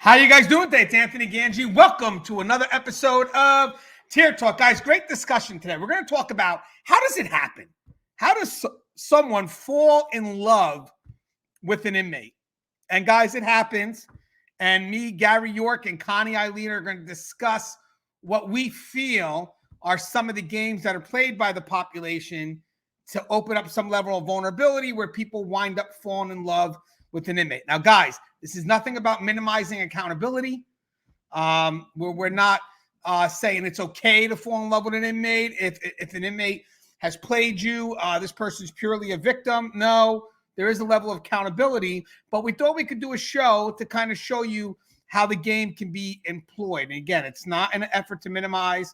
How you guys doing today? It's Anthony Gangi. Welcome to another episode of Tier Talk. Guys, great discussion today. We're going to talk about how does it happen? How does someone fall in love with an inmate? And guys, it happens. And me, Gary York, and Connie, Alleyne are going to discuss what we feel are some of the games that are played by the population to open up some level of vulnerability where people wind up falling in love with an inmate. Now, guys, this is nothing about minimizing accountability. We're not saying it's okay to fall in love with an inmate. If an inmate has played you, this person's purely a victim. No, there is a level of accountability, but we thought we could do a show to kind of show you how the game can be employed. And again, it's not an effort to minimize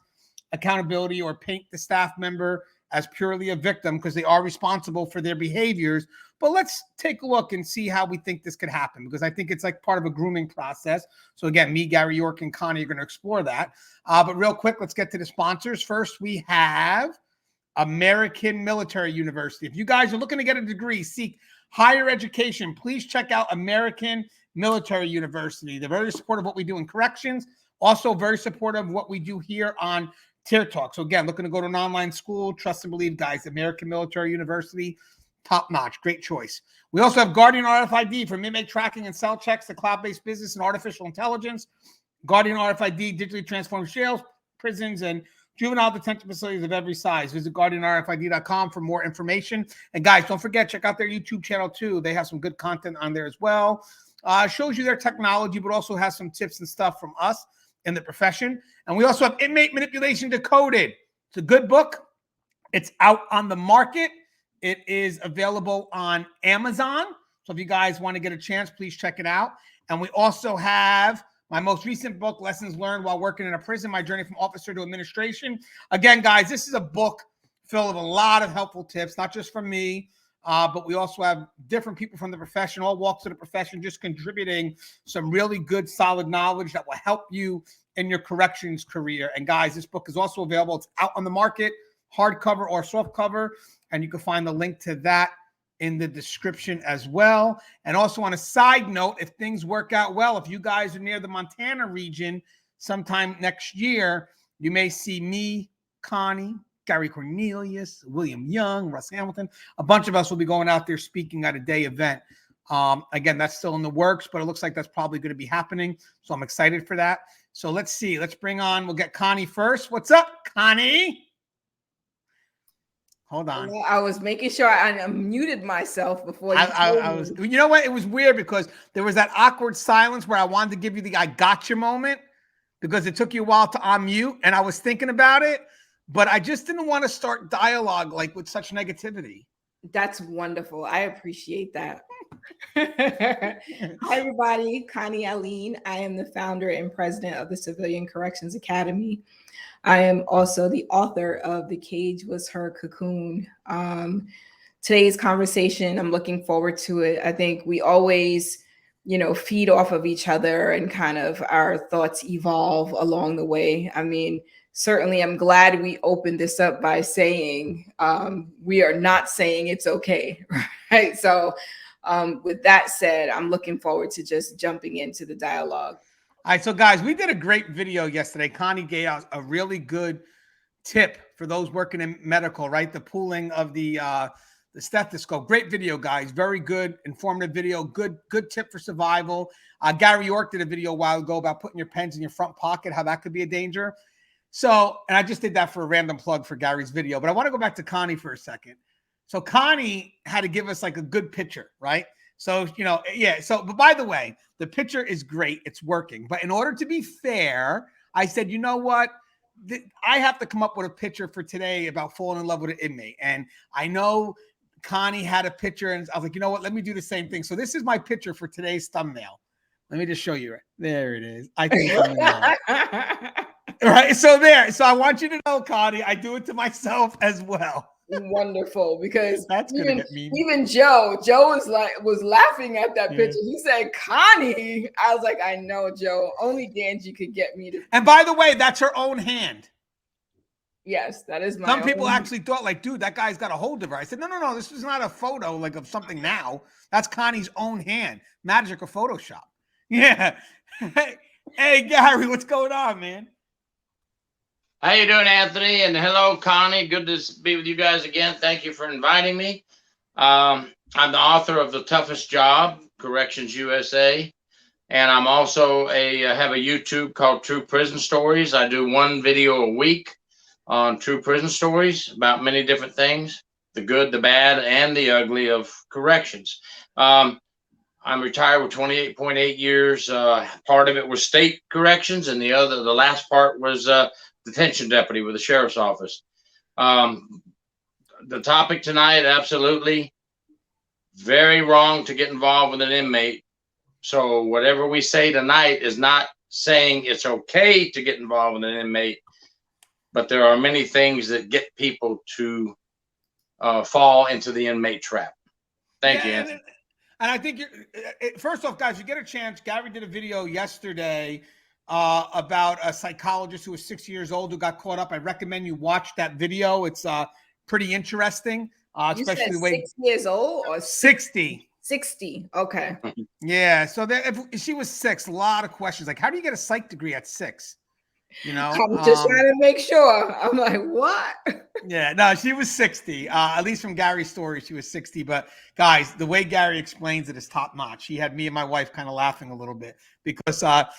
accountability or paint the staff member as purely a victim because they are responsible for their behaviors. But let's take a look and see how we think this could happen, because I think it's like part of a grooming process. So again, me, Gary York, and Connie are going to explore that. But real quick, let's get to the sponsors. First, we have American Military University. If you guys are looking to get a degree, seek higher education, please check out American Military University. They're very supportive of what we do in corrections, also very supportive of what we do here on Tier Talk. So again, looking to go to an online school, trust and believe, guys, American Military University, top notch, great choice. We also have Guardian RFID for inmate tracking and cell checks, the cloud-based business and artificial intelligence. Guardian RFID digitally transforms jails, prisons, and juvenile detention facilities of every size. Visit guardianrfid.com for more information. And guys, don't forget, check out their YouTube channel too. They have some good content on there as well. Shows you their technology, but also has some tips and stuff from us in the profession. And we also have Inmate Manipulation Decoded. It's a good book. It's out on the market. It is available on Amazon. So if you guys want to get a chance, please check it out. And we also have my most recent book, Lessons Learned While Working in a Prison, My Journey from Officer to Administration. Again, guys, this is a book filled with a lot of helpful tips, not just from me, but we also have different people from the profession, all walks of the profession, just contributing some really good, solid knowledge that will help you in your corrections career. And guys, this book is also available. It's out on the market, hardcover or softcover, and you can find the link to that in the description as well. And also on a side note, if things work out well, if you guys are near the Montana region sometime next year, you may see me, Connie, Gary Cornelius, William Young, Russ Hamilton. A bunch of us will be going out there speaking at a day event. Again, that's still in the works, but it looks like that's probably going to be happening. So I'm excited for that. So let's see. Let's bring on, we'll get Connie first. What's up, Connie? Hold on. I was making sure I unmuted myself before I was, you know what? It was weird because there was that awkward silence where I wanted to give you the I gotcha moment because it took you a while to unmute and I was thinking about it, but I just didn't want to start dialogue like with such negativity. That's wonderful. I appreciate that. Hi, everybody. Connie Alleyne. I am the founder and president of the Civilian Corrections Academy. I am also the author of The Cage Was Her Cocoon. Today's conversation, I'm looking forward to it. I think we always, feed off of each other and kind of our thoughts evolve along the way. I mean, certainly I'm glad we opened this up by saying we are not saying it's okay, right? So with that said, I'm looking forward to just jumping into the dialogue. All right, so guys, we did a great video yesterday. Connie gave us a really good tip for those working in medical, right? The pooling of the stethoscope. Great video, guys. Very good, informative video. Good tip for survival. Gary York did a video a while ago about putting your pens in your front pocket, how that could be a danger. So, and I just did that for a random plug for Gary's video, but I want to go back to Connie for a second. So Connie had to give us like a good picture, right? So, yeah. So, but by the way, the picture is great. It's working. But in order to be fair, I said, you know what? I have to come up with a picture for today about falling in love with an inmate. And I know Connie had a picture and I was like, you know what? Let me do the same thing. So this is my picture for today's thumbnail. Let me just show you. There it is. I think right. So there. So I want you to know, Connie, I do it to myself as well. Wonderful, because that's even Joe was laughing at that picture. He said, Connie. I was like, I know, Joe. Only Gangi could get me to. And by the way, that's her own hand. Yes, that is my Some people actually thought, like, dude, that guy's got a hold of her. I said, no, this is not a photo like of something now. That's Connie's own hand. Magic or Photoshop. Yeah. Hey, Gary, what's going on, man? How you doing, Anthony? And hello, Connie. Good to be with you guys again. Thank you for inviting me. I'm the author of The Toughest Job, Corrections USA. And I'm also have a YouTube called True Prison Stories. I do one video a week on true prison stories about many different things, the good, the bad, and the ugly of corrections. I'm retired with 28.8 years. Part of it was state corrections, and the last part was detention deputy with the sheriff's office. The topic tonight, absolutely very wrong to get involved with an inmate. So whatever we say tonight is not saying it's okay to get involved with an inmate, but there are many things that get people to fall into the inmate trap. Thank you, Anthony. And I think first off, guys, you get a chance. Gary did a video yesterday about a psychologist who was 6 years old who got caught up. I recommend you watch that video. It's pretty interesting, especially the way 6 years old or 60. 60. Okay. Yeah. So if she was 6, a lot of questions like, how do you get a psych degree at 6? You know, I'm just trying to make sure. I'm like, what? Yeah, no, she was 60. At least from Gary's story, she was 60. But guys, the way Gary explains it is top notch. He had me and my wife kind of laughing a little bit because at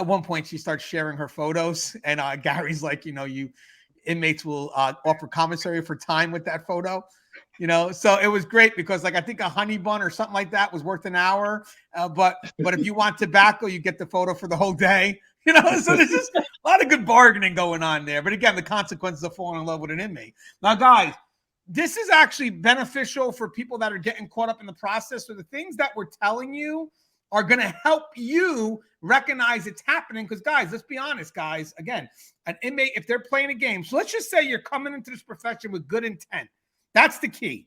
one point she starts sharing her photos, and Gary's like, you inmates will offer commissary for time with that photo. So it was great because I think a honey bun or something like that was worth an hour. But if you want tobacco, you get the photo for the whole day. So there's just a lot of good bargaining going on there. But again, the consequences of falling in love with an inmate. Now, guys, this is actually beneficial for people that are getting caught up in the process. So the things that we're telling you are going to help you recognize it's happening. Because, guys, let's be honest, guys. Again, an inmate, if they're playing a game, so let's just say you're coming into this profession with good intent. That's the key.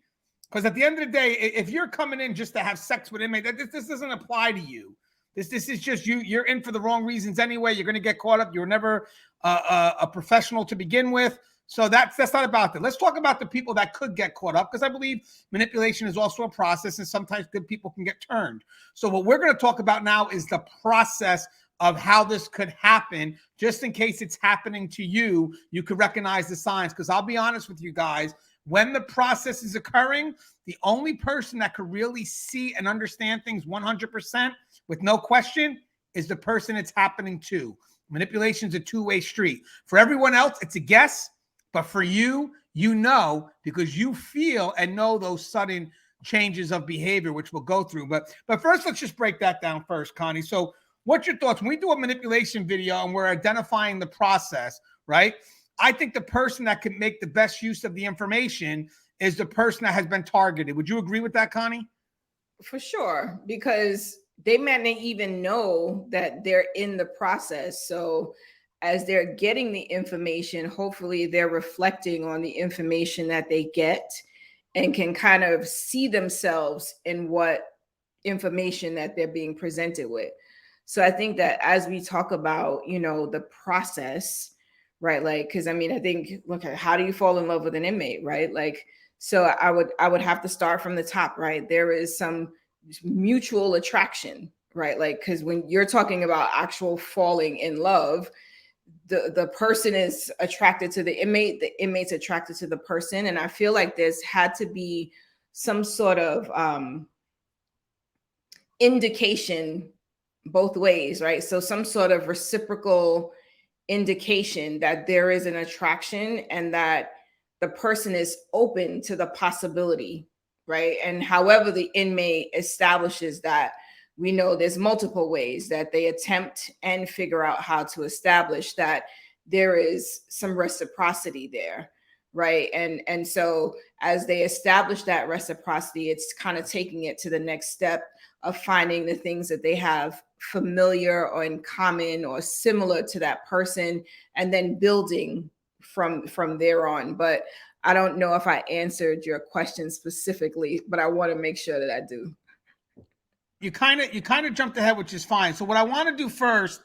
Because at the end of the day, if you're coming in just to have sex with inmate, this doesn't apply to you. This is just you. You're in for the wrong reasons anyway. You're going to get caught up. You were never a professional to begin with. So that's not about that. Let's talk about the people that could get caught up, because I believe manipulation is also a process, and sometimes good people can get turned. So what we're going to talk about now is the process of how this could happen, just in case it's happening to you. You could recognize the signs, because I'll be honest with you guys. When the process is occurring, the only person that could really see and understand things 100% with no question is the person it's happening to. Manipulation is a two-way street. For everyone else, it's a guess. But for you, because you feel and know those sudden changes of behavior, which we'll go through. But first, let's just break that down first, Connie. So what's your thoughts? When we do a manipulation video and we're identifying the process, right? I think the person that can make the best use of the information is the person that has been targeted. Would you agree with that, Connie? For sure, because they may not even know that they're in the process. So as they're getting the information, hopefully they're reflecting on the information that they get and can kind of see themselves in what information that they're being presented with. So I think that as we talk about, the process, right? Because I think, look, how do you fall in love with an inmate, right? So I would have to start from the top, right? There is some mutual attraction, right? Because when you're talking about actual falling in love, the person is attracted to the inmate's attracted to the person. And I feel like there's had to be some sort of indication both ways, right? So some sort of reciprocal indication that there is an attraction and that the person is open to the possibility, right? And however the inmate establishes that, we know there's multiple ways that they attempt and figure out how to establish that there is some reciprocity there, right? And so as they establish that reciprocity, it's kind of taking it to the next step of finding the things that they have familiar or in common or similar to that person, and then building from there on. But I don't know if I answered your question specifically, but I want to make sure that I do. You kind of jumped ahead, which is fine. So what I want to do first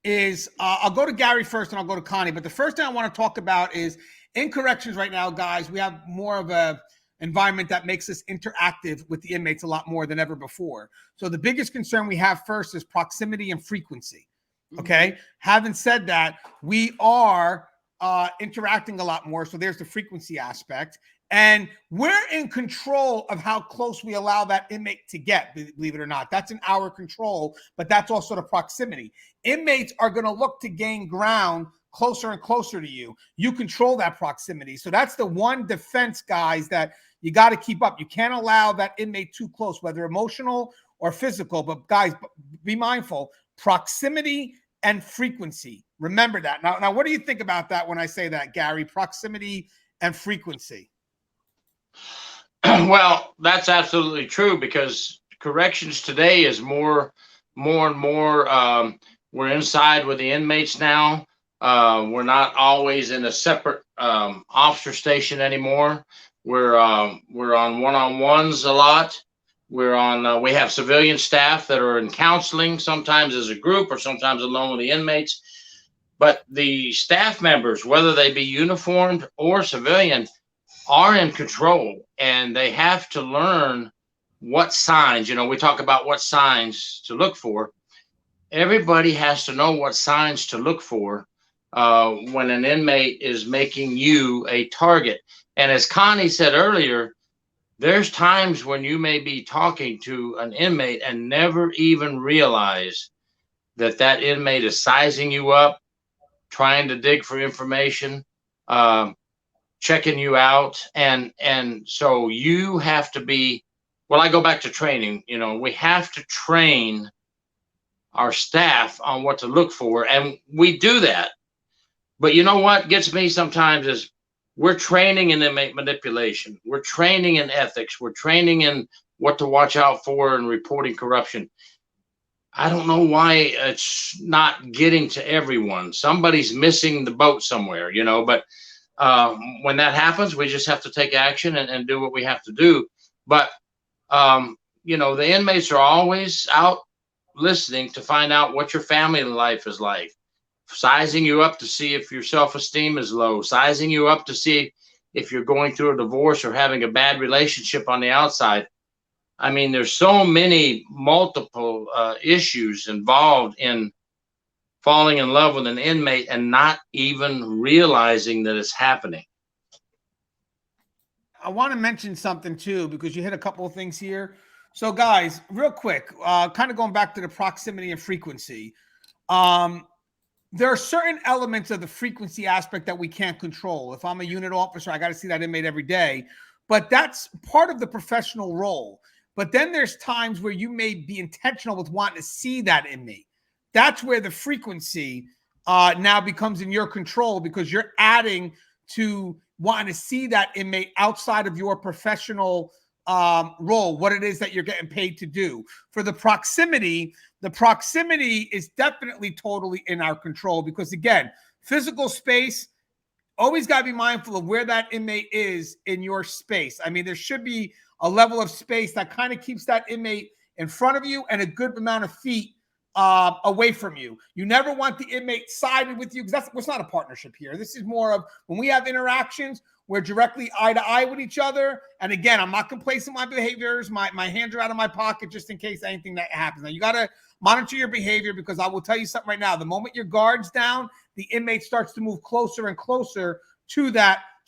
is I'll go to Gary first and I'll go to Connie. But the first thing I want to talk about is in corrections right now, guys, we have more of environment that makes us interactive with the inmates a lot more than ever before. So the biggest concern we have first is proximity and frequency. Okay. Having said that, we are interacting a lot more. So there's the frequency aspect. And we're in control of how close we allow that inmate to get, believe it or not. That's in our control, but that's also the proximity. Inmates are going to look to gain ground closer and closer to you. You control that proximity. So that's the one defense, guys, that you got to keep up. You can't allow that inmate too close, whether emotional or physical. But guys, be mindful, proximity and frequency. Remember that. Now, what do you think about that when I say that, Gary? Proximity and frequency. Well, that's absolutely true, because corrections today is more and more. We're inside with the inmates now. We're not always in a separate officer station anymore. We're on one-on-ones a lot. We're on. We have civilian staff that are in counseling, sometimes as a group or sometimes alone with the inmates. But the staff members, whether they be uniformed or civilian, are in control, and they have to learn what signs. We talk about what signs to look for. Everybody has to know what signs to look for when an inmate is making you a target. And as Connie said earlier, there's times when you may be talking to an inmate and never even realize that that inmate is sizing you up, trying to dig for information, checking you out. And so you have to be, well, I go back to training. We have to train our staff on what to look for, and we do that. But you know what gets me sometimes is we're training in inmate manipulation. We're training in ethics. We're training in what to watch out for and reporting corruption. I don't know why it's not getting to everyone. Somebody's missing the boat somewhere, but when that happens, we just have to take action and do what we have to do. But, the inmates are always out listening to find out what your family life is like, sizing you up to see if your self-esteem is low, sizing you up to see if you're going through a divorce or having a bad relationship on the outside. I mean, there's so many multiple issues involved in falling in love with an inmate and not even realizing that it's happening. I want to mention something too, because you hit a couple of things here. So guys, real quick, kind of going back to the proximity and frequency. There are certain elements of the frequency aspect that we can't control. If I'm a unit officer, I got to see that inmate every day, but that's part of the professional role. But then there's times where you may be intentional with wanting to see that inmate. That's where the frequency now becomes in your control, because you're adding to wanting to see that inmate outside of your professional role, what it is that you're getting paid to do. For the proximity is definitely totally in our control, because again, physical space, always got to be mindful of where that inmate is in your space. I mean, there should be a level of space that kind of keeps that inmate in front of you and a good amount of feet away from you. You never want the inmate sided with you, because it's not a partnership here. This is more of when we have interactions, we're directly eye to eye with each other. And again, I'm not complacent in my behaviors. My hands are out of my pocket just in case anything that happens. Now, you got to monitor your behavior, because I will tell you something right now. The moment your guard's down, the inmate starts to move closer and closer to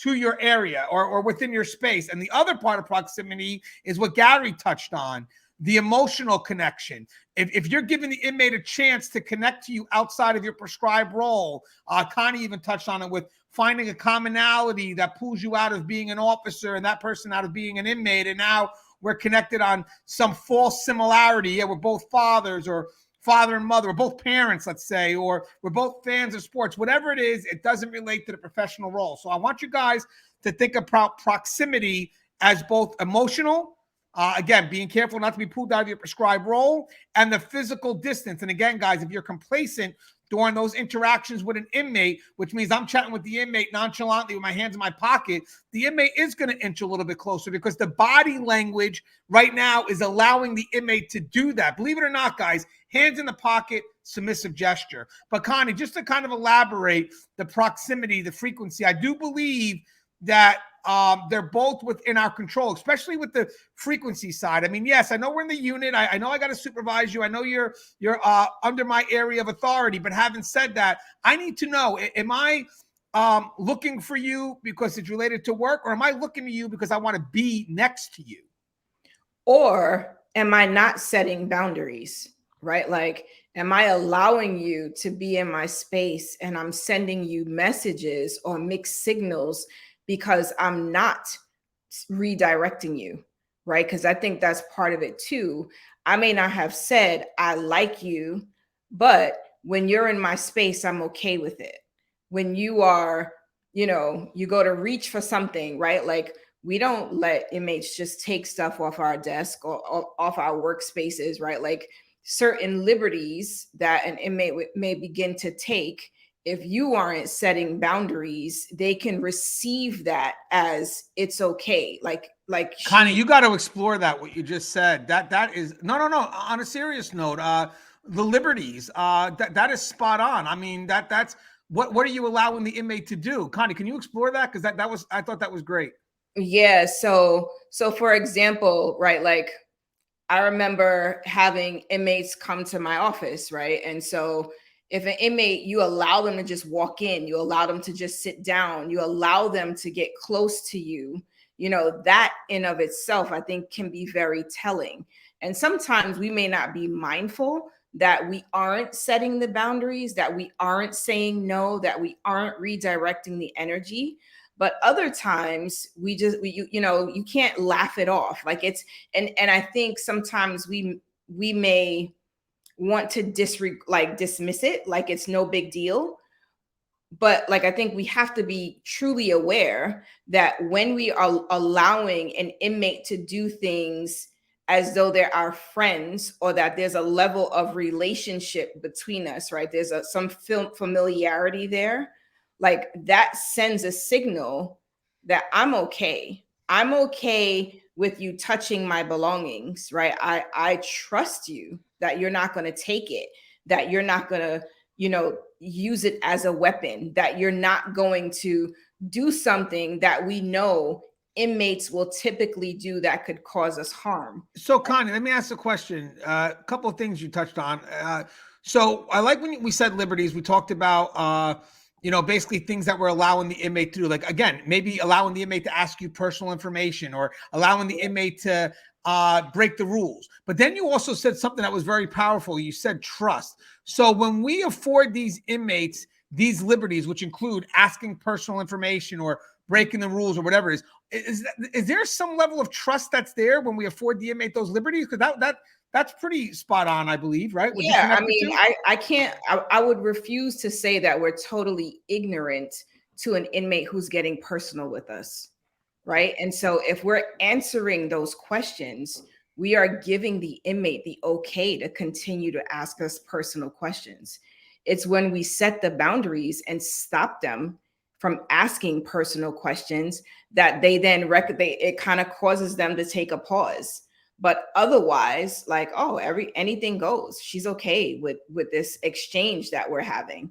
your area or within your space. And the other part of proximity is what Gary touched on, the emotional connection. If you're giving the inmate a chance to connect to you outside of your prescribed role, Connie even touched on it with finding a commonality that pulls you out of being an officer and that person out of being an inmate. And now we're connected on some false similarity. Yeah, we're both fathers, or father and mother, or both parents, let's say, or we're both fans of sports. Whatever it is, it doesn't relate to the professional role. So I want you guys to think about proximity as both emotional, again, being careful not to be pulled out of your prescribed role, and the physical distance. And again, guys, if you're complacent during those interactions with an inmate, which means I'm chatting with the inmate nonchalantly with my hands in my pocket, the inmate is going to inch a little bit closer, because the body language right now is allowing the inmate to do that. Believe it or not, guys, hands in the pocket, submissive gesture. But Connie, just to kind of elaborate the proximity, the frequency, I do believe that they're both within our control, especially with the frequency side. I mean, yes, I know we're in the unit. I know I got to supervise you. I know you're under my area of authority. But having said that, I need to know: am I looking for you because it's related to work, or am I looking to you because I want to be next to you? Or am I not setting boundaries, right? Like, am I allowing you to be in my space and I'm sending you messages or mixed signals because I'm not redirecting you, right? Because I think that's part of it too. I may not have said, I like you, but when you're in my space, I'm okay with it. When you are, you go to reach for something, right? Like, we don't let inmates just take stuff off our desk or off our workspaces, right? Like, certain liberties that an inmate may begin to take, if you aren't setting boundaries, they can receive that as it's okay. Like Connie, you got to explore that, what you just said. That is no. On a serious note, the liberties, that is spot on. I mean, that's what are you allowing the inmate to do? Connie, can you explore that? Because I thought that was great. Yeah. So for example, right, like, I remember having inmates come to my office, right? And so if an inmate, you allow them to just walk in, you allow them to just sit down, you allow them to get close to you, that in of itself, I think, can be very telling. And sometimes we may not be mindful that we aren't setting the boundaries, that we aren't saying no, that we aren't redirecting the energy. But other times you can't laugh it off. Like, it's, and I think sometimes we may want to dismiss it, like it's no big deal. But like, I think we have to be truly aware that when we are allowing an inmate to do things as though they're our friends, or that there's a level of relationship between us, right? There's some familiarity there. Like, that sends a signal that I'm okay. I'm okay with you touching my belongings, right? I trust you that you're not going to take it, that you're not going to, use it as a weapon, that you're not going to do something that we know inmates will typically do that could cause us harm. So, Connie, let me ask a question. A couple of things you touched on. So I like when we said liberties, we talked about, basically things that we're allowing the inmate to do. Like, again, maybe allowing the inmate to ask you personal information, or allowing the inmate to break the rules. But then you also said something that was very powerful. You said trust. So when we afford these inmates these liberties, which include asking personal information or breaking the rules or whatever it is there some level of trust that's there when we afford the inmate those liberties? Because that's pretty spot on, I believe, right? Yeah, I mean, I can't, I would refuse to say that we're totally ignorant to an inmate who's getting personal with us, right? And so if we're answering those questions, we are giving the inmate the okay to continue to ask us personal questions. It's when we set the boundaries and stop them from asking personal questions that they then it kind of causes them to take a pause. But otherwise, like, oh, anything goes. She's okay with this exchange that we're having.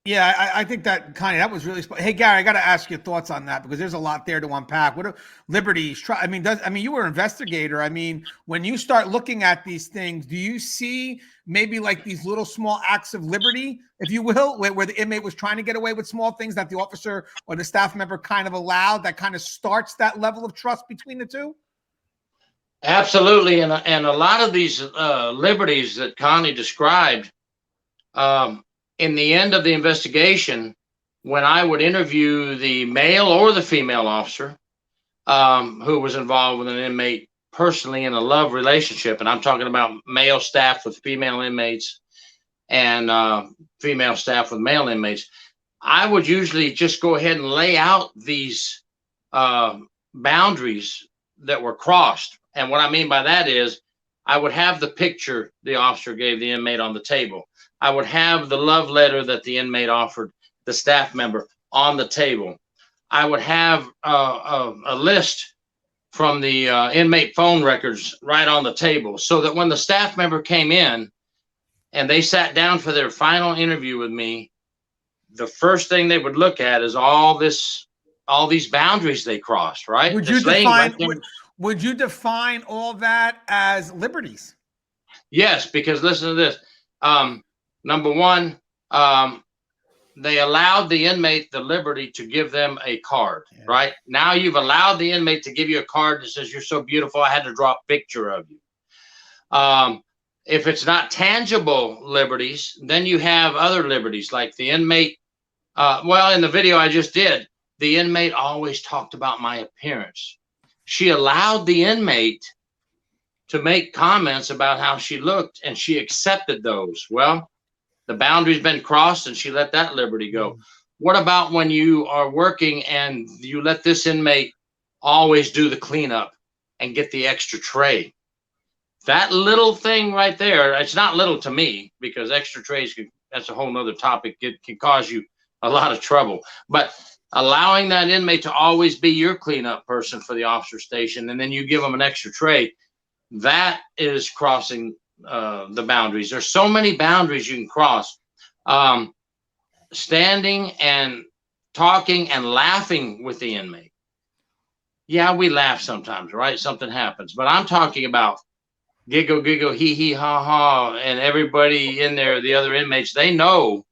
Yeah, I think that, Connie, that was really. Hey, Gary, I got to ask your thoughts on that, because there's a lot there to unpack. What are liberties? You were an investigator. I mean, when you start looking at these things, do you see maybe like these little small acts of liberty, if you will, where the inmate was trying to get away with small things that the officer or the staff member kind of allowed, that kind of starts that level of trust between the two? Absolutely, and a lot of these liberties that Connie described. In the end of the investigation, when I would interview the male or the female officer who was involved with an inmate personally in a love relationship, and I'm talking about male staff with female inmates and female staff with male inmates, I would usually just go ahead and lay out these boundaries that were crossed. And what I mean by that is, I would have the picture the officer gave the inmate on the table. I would have the love letter that the inmate offered the staff member on the table. I would have a list from the inmate phone records right on the table, so that when the staff member came in and they sat down for their final interview with me, the first thing they would look at is all this all these boundaries they crossed, right? Would you This lady define right there. would you define all that as liberties? Yes, because listen to this. Number one, they allowed the inmate the liberty to give them a card, right? Now you've allowed the inmate to give you a card that says, "You're so beautiful, I had to draw a picture of you." If it's not tangible liberties, then you have other liberties like the inmate. Well, in the video I just did, the inmate always talked about my appearance. She allowed the inmate to make comments about how she looked, and she accepted those. Well, the boundary's been crossed, and she let that liberty go. What about when you are working and you let this inmate always do the cleanup and get the extra tray? That little thing right there, it's not little to me, because extra trays, that's a whole nother topic. It can cause you a lot of trouble. But allowing that inmate to always be your cleanup person for the officer station, and then you give them an extra tray, that is crossing the boundaries. There's so many boundaries you can cross. Standing and talking and laughing with the inmate. Yeah, we laugh sometimes, right? Something happens. But I'm talking about giggle, giggle, hee, hee, ha, ha. And everybody in there, the other inmates, they know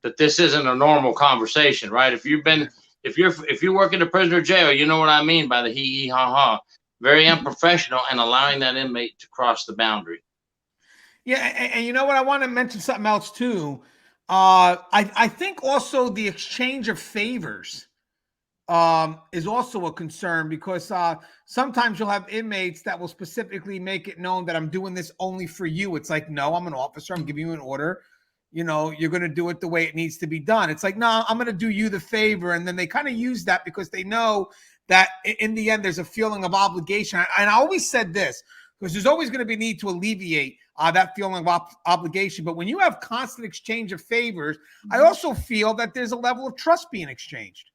that this isn't a normal conversation, right? If you work in a prisoner jail, you know what I mean by the hee, hee, ha, ha. Very unprofessional, and allowing that inmate to cross the boundary. Yeah, and you know what? I want to mention something else too. I think also the exchange of favors is also a concern, because sometimes you'll have inmates that will specifically make it known that I'm doing this only for you. It's like, no, I'm an officer. I'm giving you an order. You know, you're going to do it the way it needs to be done. It's like, no, I'm going to do you the favor. And then they kind of use that because they know that in the end, there's a feeling of obligation. And I always said this, because there's always going to be a need to alleviate that feeling of obligation. But when you have constant exchange of favors, I also feel that there's a level of trust being exchanged.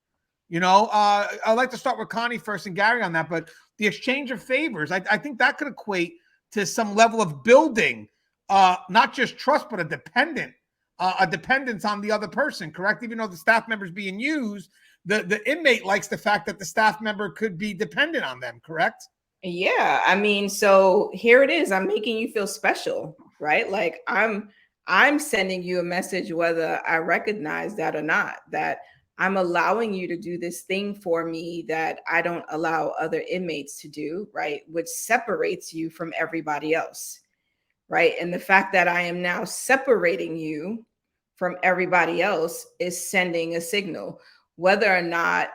You know, I'd like to start with Connie first and Gary on that, but the exchange of favors, I think that could equate to some level of building, not just trust, but a dependence on the other person, correct? Even though the staff member is being used, the inmate likes the fact that the staff member could be dependent on them, correct? Yeah, I mean, so here it is. I'm making you feel special, right? Like I'm sending you a message, whether I recognize that or not, that I'm allowing you to do this thing for me that I don't allow other inmates to do, right? Which separates you from everybody else, right? And the fact that I am now separating you from everybody else is sending a signal. Whether or not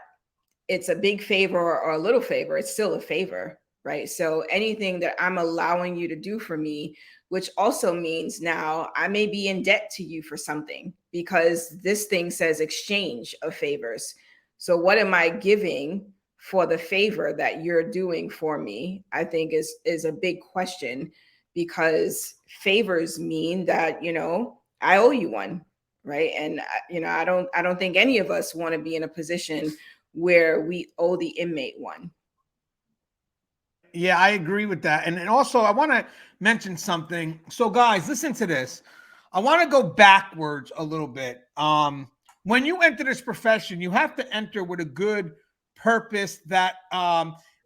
it's a big favor or a little favor, it's still a favor, right? So anything that I'm allowing you to do for me, which also means now I may be in debt to you for something, because this thing says exchange of favors. So what am I giving for the favor that you're doing for me? I think is a big question, because favors mean that, you know, I owe you one, right? And you know, I don't think any of us want to be in a position where we owe the inmate one. Yeah, I agree with that. And also, I want to mention something. So, guys, listen to this. I want to go backwards a little bit. When you enter this profession, you have to enter with a good purpose that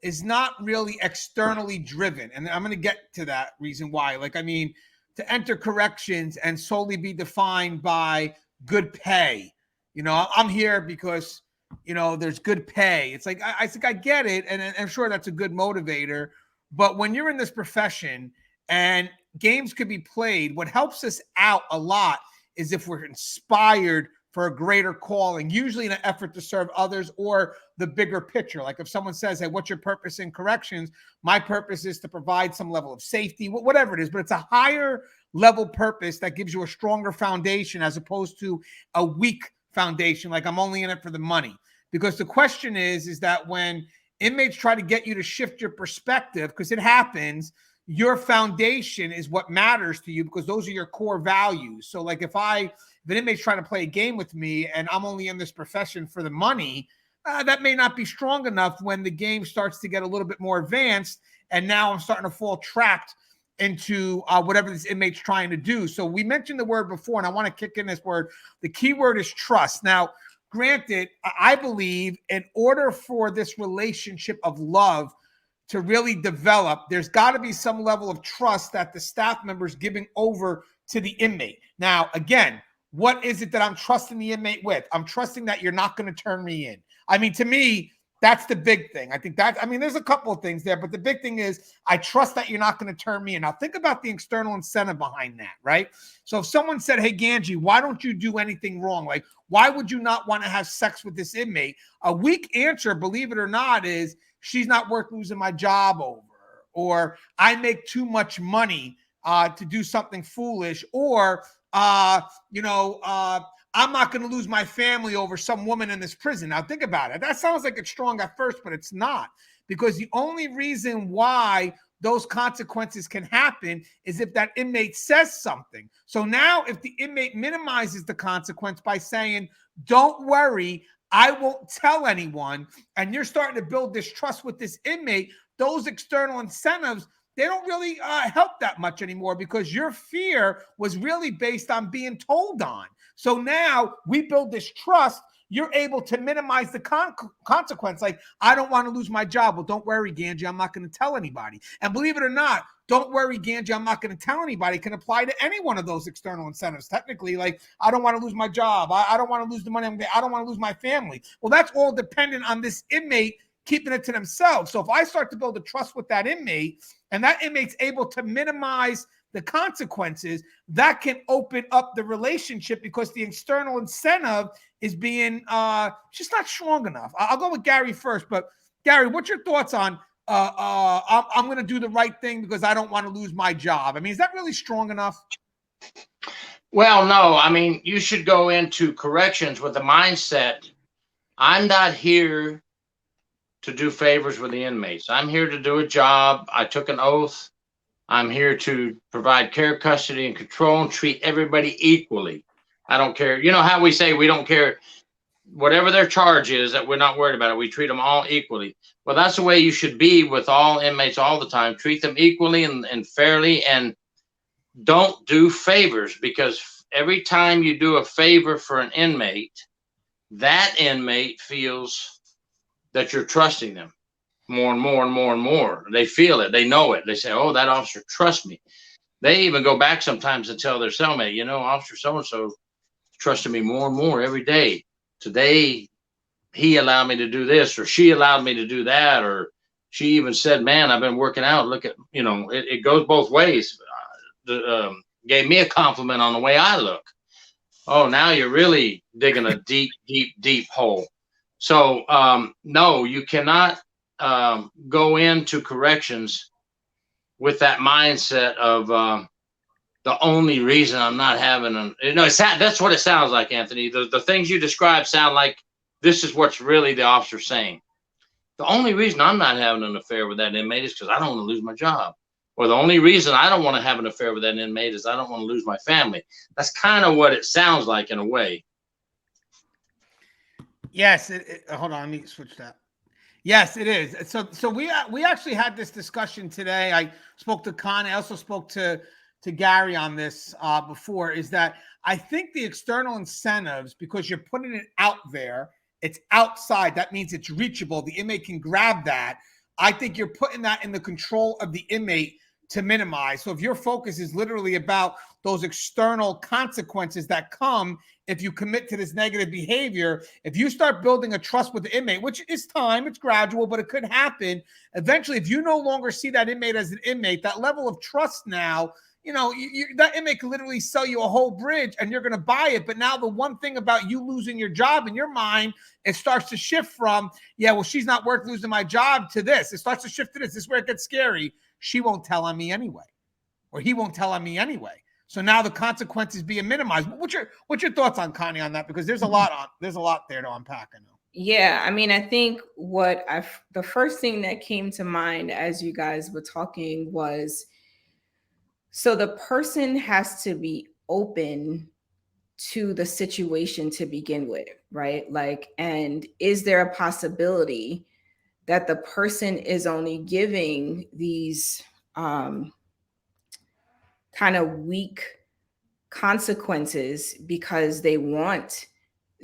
is not really externally driven. And I'm going to get to that reason why. Like, I mean, to enter corrections and solely be defined by good pay. You know, I'm here because, you know, there's good pay. It's like, I think I get it. And I'm sure that's a good motivator. But when you're in this profession and games could be played, what helps us out a lot is if we're inspired for a greater calling, usually in an effort to serve others or the bigger picture. Like if someone says, hey, what's your purpose in corrections? My purpose is to provide some level of safety, whatever it is, but it's a higher level purpose that gives you a stronger foundation as opposed to a weak foundation. Like I'm only in it for the money. Because the question is that when inmates try to get you to shift your perspective, because it happens, your foundation is what matters to you because those are your core values. So like if an inmate's trying to play a game with me and I'm only in this profession for the money, that may not be strong enough when the game starts to get a little bit more advanced. And now I'm starting to fall trapped into whatever this inmate's trying to do. So we mentioned the word before, and I want to kick in this word. The key word is trust. Now, granted, I believe in order for this relationship of love to really develop, there's got to be some level of trust that the staff member's giving over to the inmate. Now, again, what is it that I'm trusting the inmate with? I'm trusting that you're not going to turn me in. I mean, to me, that's the big thing. I think that, I mean, there's a couple of things there, but the big thing is I trust that you're not going to turn me in. Now, think about the external incentive behind that, right? So if someone said, hey, Gangi, why don't you do anything wrong? Like, why would you not want to have sex with this inmate? A weak answer, believe it or not, is she's not worth losing my job over, or I make too much money to do something foolish, or, I'm not going to lose my family over some woman in this prison. Now, think about it. That sounds like it's strong at first, but it's not. Because the only reason why those consequences can happen is if that inmate says something. So now if the inmate minimizes the consequence by saying, don't worry, I won't tell anyone, and you're starting to build this trust with this inmate, those external incentives, they don't really help that much anymore, because your fear was really based on being told on. So now we build this trust. You're able to minimize the consequence. Like, I don't want to lose my job. Well, don't worry, Gangi, I'm not going to tell anybody. And believe it or not, don't worry, Gangi, I'm not going to tell anybody can apply to any one of those external incentives. Technically, like, I don't want to lose my job. I don't want to lose the money. I don't want to lose my family. Well, that's all dependent on this inmate keeping it to themselves. So if I start to build a trust with that inmate, and that inmate's able to minimize the consequences, that can open up the relationship, because the external incentive is being just not strong enough. I'll go with Gary first, but Gary, what's your thoughts on I'm going to do the right thing because I don't want to lose my job? I mean, is that really strong enough? Well, no. I mean, you should go into corrections with the mindset, I'm not here to do favors with the inmates. I'm here to do a job. I took an oath. I'm here to provide care, custody, and control, and treat everybody equally. I don't care. You know how we say we don't care, whatever their charge is, that we're not worried about it. We treat them all equally. Well, that's the way you should be with all inmates all the time. Treat them equally and fairly, and don't do favors, because every time you do a favor for an inmate, that inmate feels that you're trusting them more and more and more and more. They feel it. They know it. They say, oh, that officer trusts me. They even go back sometimes and tell their cellmate, you know, Officer so-and-so trusted me more and more every day. Today, he allowed me to do this, or she allowed me to do that, or she even said, man, I've been working out. Look at, you know, it goes both ways. Gave me a compliment on the way I look. Oh, now you're really digging a deep, deep, deep hole. So, no, you cannot go into corrections with that mindset of the only reason I'm not having that's what it sounds like, Anthony. The things you describe sound like this is what's really the officer saying. The only reason I'm not having an affair with that inmate is because I don't want to lose my job. Or the only reason I don't want to have an affair with that inmate is I don't want to lose my family. That's kind of what it sounds like in a way. Yes. Hold on, let me switch that. Yes, it is. So we actually had this discussion today. I spoke to Connie. I also spoke to Gary on this before. Is that I think the external incentives, because you're putting it out there, it's outside. That means it's reachable. The inmate can grab that. I think you're putting that in the control of the inmate to minimize. So if your focus is literally about those external consequences that come if you commit to this negative behavior, if you start building a trust with the inmate, which is time, it's gradual, but it could happen. Eventually, if you no longer see that inmate as an inmate, that level of trust now, you know, that inmate can literally sell you a whole bridge and you're going to buy it. But now the one thing about you losing your job in your mind, it starts to shift from, yeah, well, she's not worth losing my job, to this. It starts to shift to this. This is where it gets scary. She won't tell on me anyway, or he won't tell on me anyway. So now the consequences being minimized. What's your thoughts on Connie on that? Because there's a lot there to unpack. I know. Yeah, I mean, I think the first thing that came to mind as you guys were talking was, so the person has to be open to the situation to begin with, right? Like, and is there a possibility that the person is only giving these kind of weak consequences because they want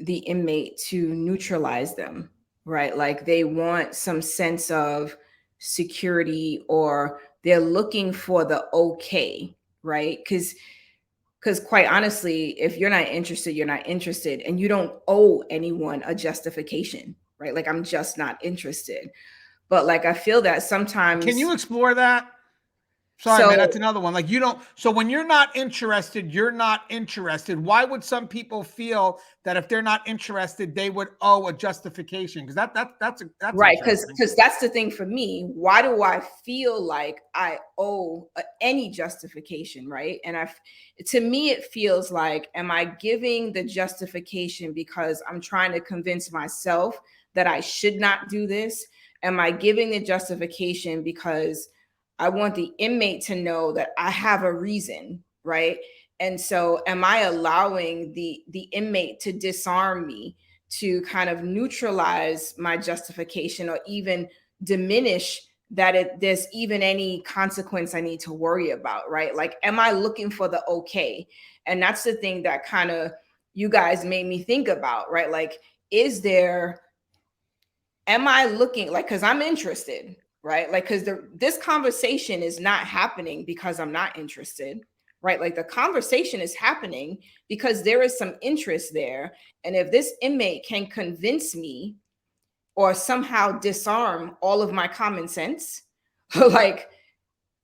the inmate to neutralize them, right? Like they want some sense of security, or they're looking for the okay, right? Because quite honestly, if you're not interested, you're not interested, and you don't owe anyone a justification, right? Like, I'm just not interested. But like, I feel that sometimes. Can you explore that? Sorry, So, man, that's another one. Like, you don't. So when you're not interested, you're not interested. Why would some people feel that if they're not interested, they would owe a justification? Because that's right, because interesting. that's the thing for me. Why do I feel like I owe any justification, right? And to me, it feels like, am I giving the justification because I'm trying to convince myself that I should not do this? Am I giving the justification because I want the inmate to know that I have a reason, right? And so am I allowing the inmate to disarm me, to kind of neutralize my justification, or even diminish that there's even any consequence I need to worry about, right? Like, am I looking for the okay? And that's the thing that kind of you guys made me think about, right? Like, am I looking, like, because I'm interested, right? Like, because this conversation is not happening because I'm not interested, right? Like, the conversation is happening because there is some interest there. And if this inmate can convince me or somehow disarm all of my common sense, like,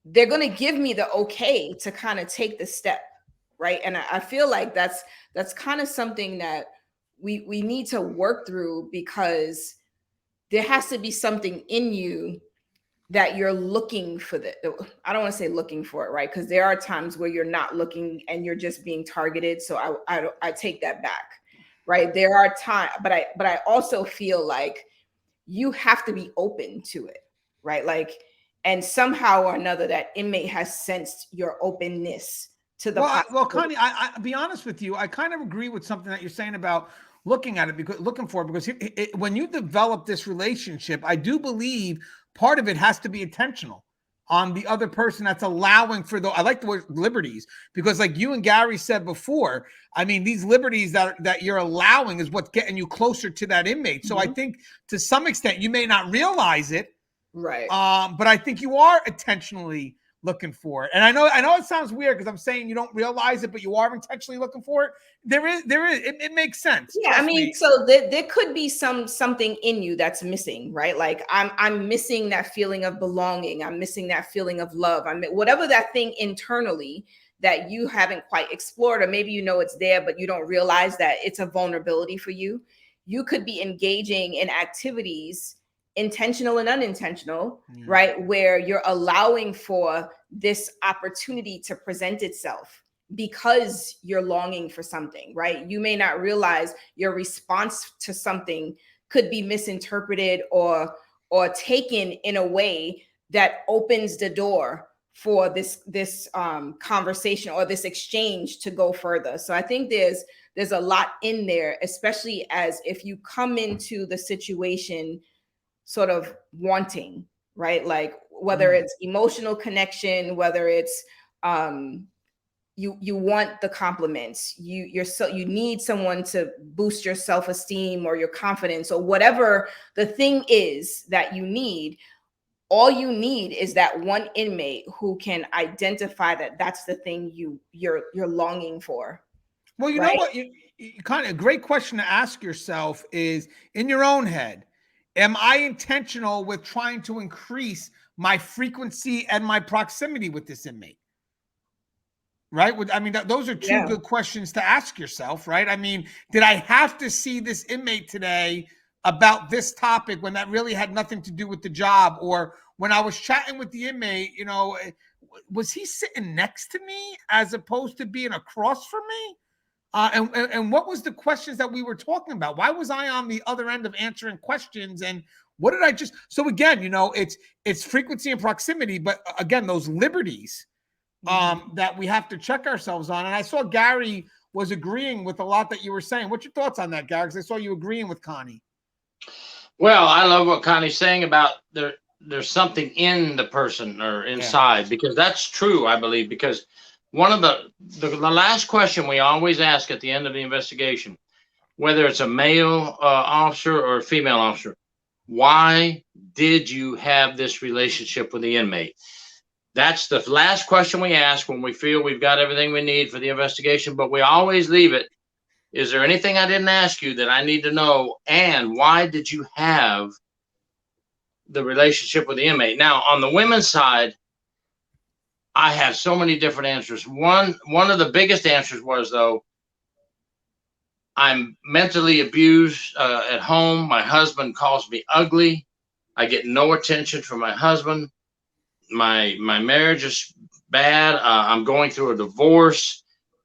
they're going to give me the okay to kind of take the step, right? And I feel like that's kind of something that we need to work through, because there has to be something in you that you're looking for. I don't want to say looking for it, right? Because there are times where you're not looking and you're just being targeted. So I take that back, right? There are times, but I also feel like you have to be open to it, right? Like, and somehow or another, that inmate has sensed your openness to the Well, Connie, I'll be honest with you. I kind of agree with something that you're saying about looking at it, because when you develop this relationship, I do believe part of it has to be intentional on the other person that's allowing for I like the word liberties, because like you and Gary said before, I mean, these liberties that you're allowing is what's getting you closer to that inmate. So I think to some extent you may not realize it, right? But I think you are intentionally looking for it. And I know it sounds weird because I'm saying you don't realize it, but you are intentionally looking for it. It makes sense. Yeah, I mean, so there could be something in you that's missing, right? Like, I'm missing that feeling of belonging. I'm missing that feeling of love. Whatever that thing internally that you haven't quite explored, or maybe you know it's there, but you don't realize that it's a vulnerability for you. You could be engaging in activities, intentional and unintentional, right? Where you're allowing for this opportunity to present itself because you're longing for something, right? You may not realize your response to something could be misinterpreted or taken in a way that opens the door for this conversation or this exchange to go further. So I think there's a lot in there, especially as if you come into the situation sort of wanting, right? Like, whether it's emotional connection, whether it's you want the compliments, you need someone to boost your self-esteem or your confidence, or whatever the thing is that you need. All you need is that one inmate who can identify that that's the thing you're longing for. Well, you know what, you kind of a great question to ask yourself is, in your own head, am I intentional with trying to increase my frequency and my proximity with this inmate? Right? I mean, those are two good questions to ask yourself, right? I mean, did I have to see this inmate today about this topic when that really had nothing to do with the job? Or when I was chatting with the inmate, you know, was he sitting next to me as opposed to being across from me? And what was the questions that we were talking about? Why was I on the other end of answering questions? And what did I just? So again, you know, it's frequency and proximity, but again, those liberties that we have to check ourselves on. And I saw Gary was agreeing with a lot that you were saying. What's your thoughts on that, Gary? Because I saw you agreeing with Connie. Well, I love what Connie's saying about there's something in the person or inside, because that's true, I believe, because one of the last question we always ask at the end of the investigation, whether it's a male officer or a female officer, why did you have this relationship with the inmate? That's the last question we ask when we feel we've got everything we need for the investigation, but we always leave it. Is there anything I didn't ask you that I need to know? And why did you have the relationship with the inmate? Now, on the women's side, I have so many different answers. One of the biggest answers was, though, I'm mentally abused at home. My husband calls me ugly. I get no attention from my husband. My marriage is bad. I'm going through a divorce.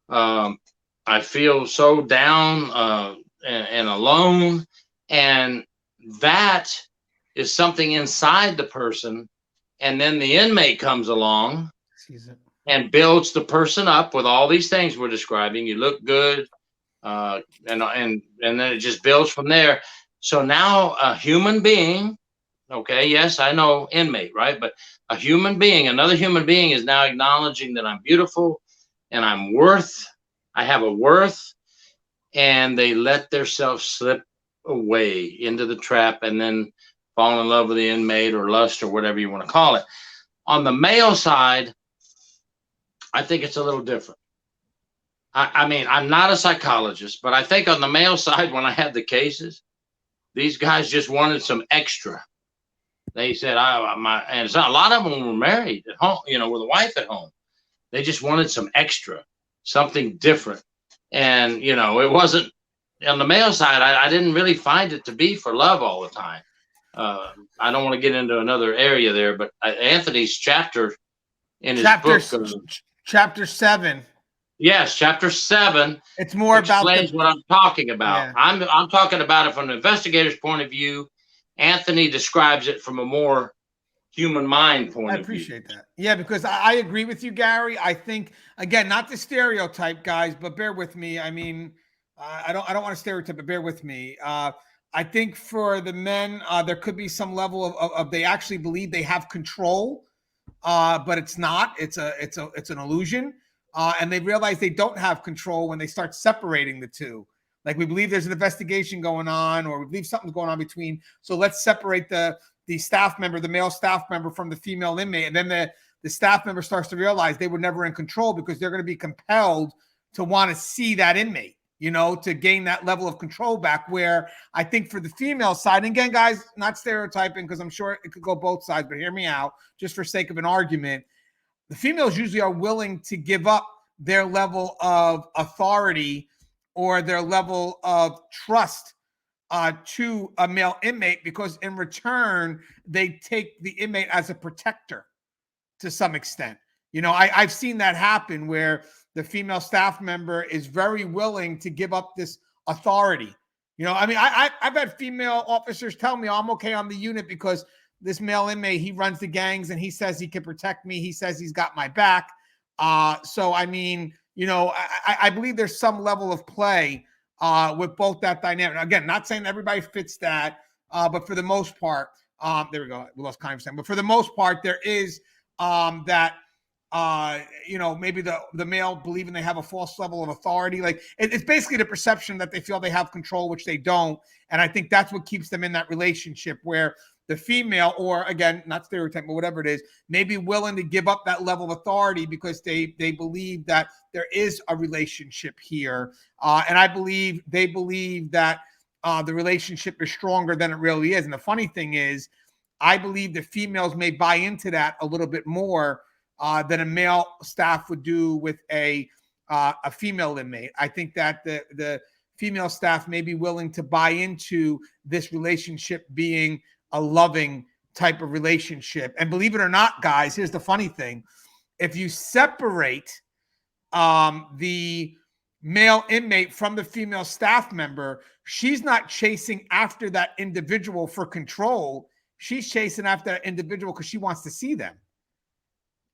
I feel so down and alone. And that is something inside the person. And then the inmate comes along and builds the person up with all these things we're describing. You look good. And then it just builds from there. So now a human being, okay, yes, I know inmate, right? But a human being, another human being is now acknowledging that I'm beautiful and I have a worth, and they let themselves slip away into the trap and then fall in love with the inmate or lust or whatever you want to call it. On the male side, I think it's a little different. I mean, I'm not a psychologist, but I think on the male side, when I had the cases, these guys just wanted some extra. They said, and it's not, a lot of them were married at home, with a wife at home. They just wanted some extra, something different. And, it wasn't on the male side. I didn't really find it to be for love all the time. I don't want to get into another area there, but Anthony's chapter in his book, chapter 7. Yes, chapter 7. It's more explains what I'm talking about. Yeah. I'm talking about it from an investigator's point of view. Anthony describes it from a more human mind point of view. I appreciate that. Yeah, because I agree with you, Gary. I think, again, not the stereotype, guys, but bear with me. I mean, I don't want to stereotype, but bear with me. I think for the men, there could be some level of they actually believe they have control, but it's not. It's an illusion. And they realize they don't have control when they start separating the two. Like, we believe there's an investigation going on, or we believe something's going on between. So let's separate the staff member, the male staff member, from the female inmate. And then the staff member starts to realize they were never in control because they're going to be compelled to want to see that inmate, to gain that level of control back. Where I think for the female side, and again, guys, not stereotyping, because I'm sure it could go both sides, but hear me out, just for sake of an argument. The females usually are willing to give up their level of authority or their level of trust to a male inmate, because in return, they take the inmate as a protector to some extent. I've seen that happen where the female staff member is very willing to give up this authority. I've had female officers tell me, I'm okay on the unit because this male inmate, he runs the gangs and he says he can protect me. He says he's got my back. So, I mean, I believe there's some level of play with both that dynamic. Again, not saying everybody fits that, but for the most part, there we go. We lost conversation. But for the most part, there is that, maybe the male believing they have a false level of authority. Like, it's basically the perception that they feel they have control, which they don't. And I think that's what keeps them in that relationship where the female, or again, not stereotype, but whatever it is, may be willing to give up that level of authority because they believe that there is a relationship here. And I believe they believe that the relationship is stronger than it really is. And the funny thing is, I believe the females may buy into that a little bit more than a male staff would do with a female inmate. I think that the female staff may be willing to buy into this relationship being a loving type of relationship. And believe it or not, guys, here's the funny thing. If you separate the male inmate from the female staff member, she's not chasing after that individual for control. She's chasing after that individual because she wants to see them.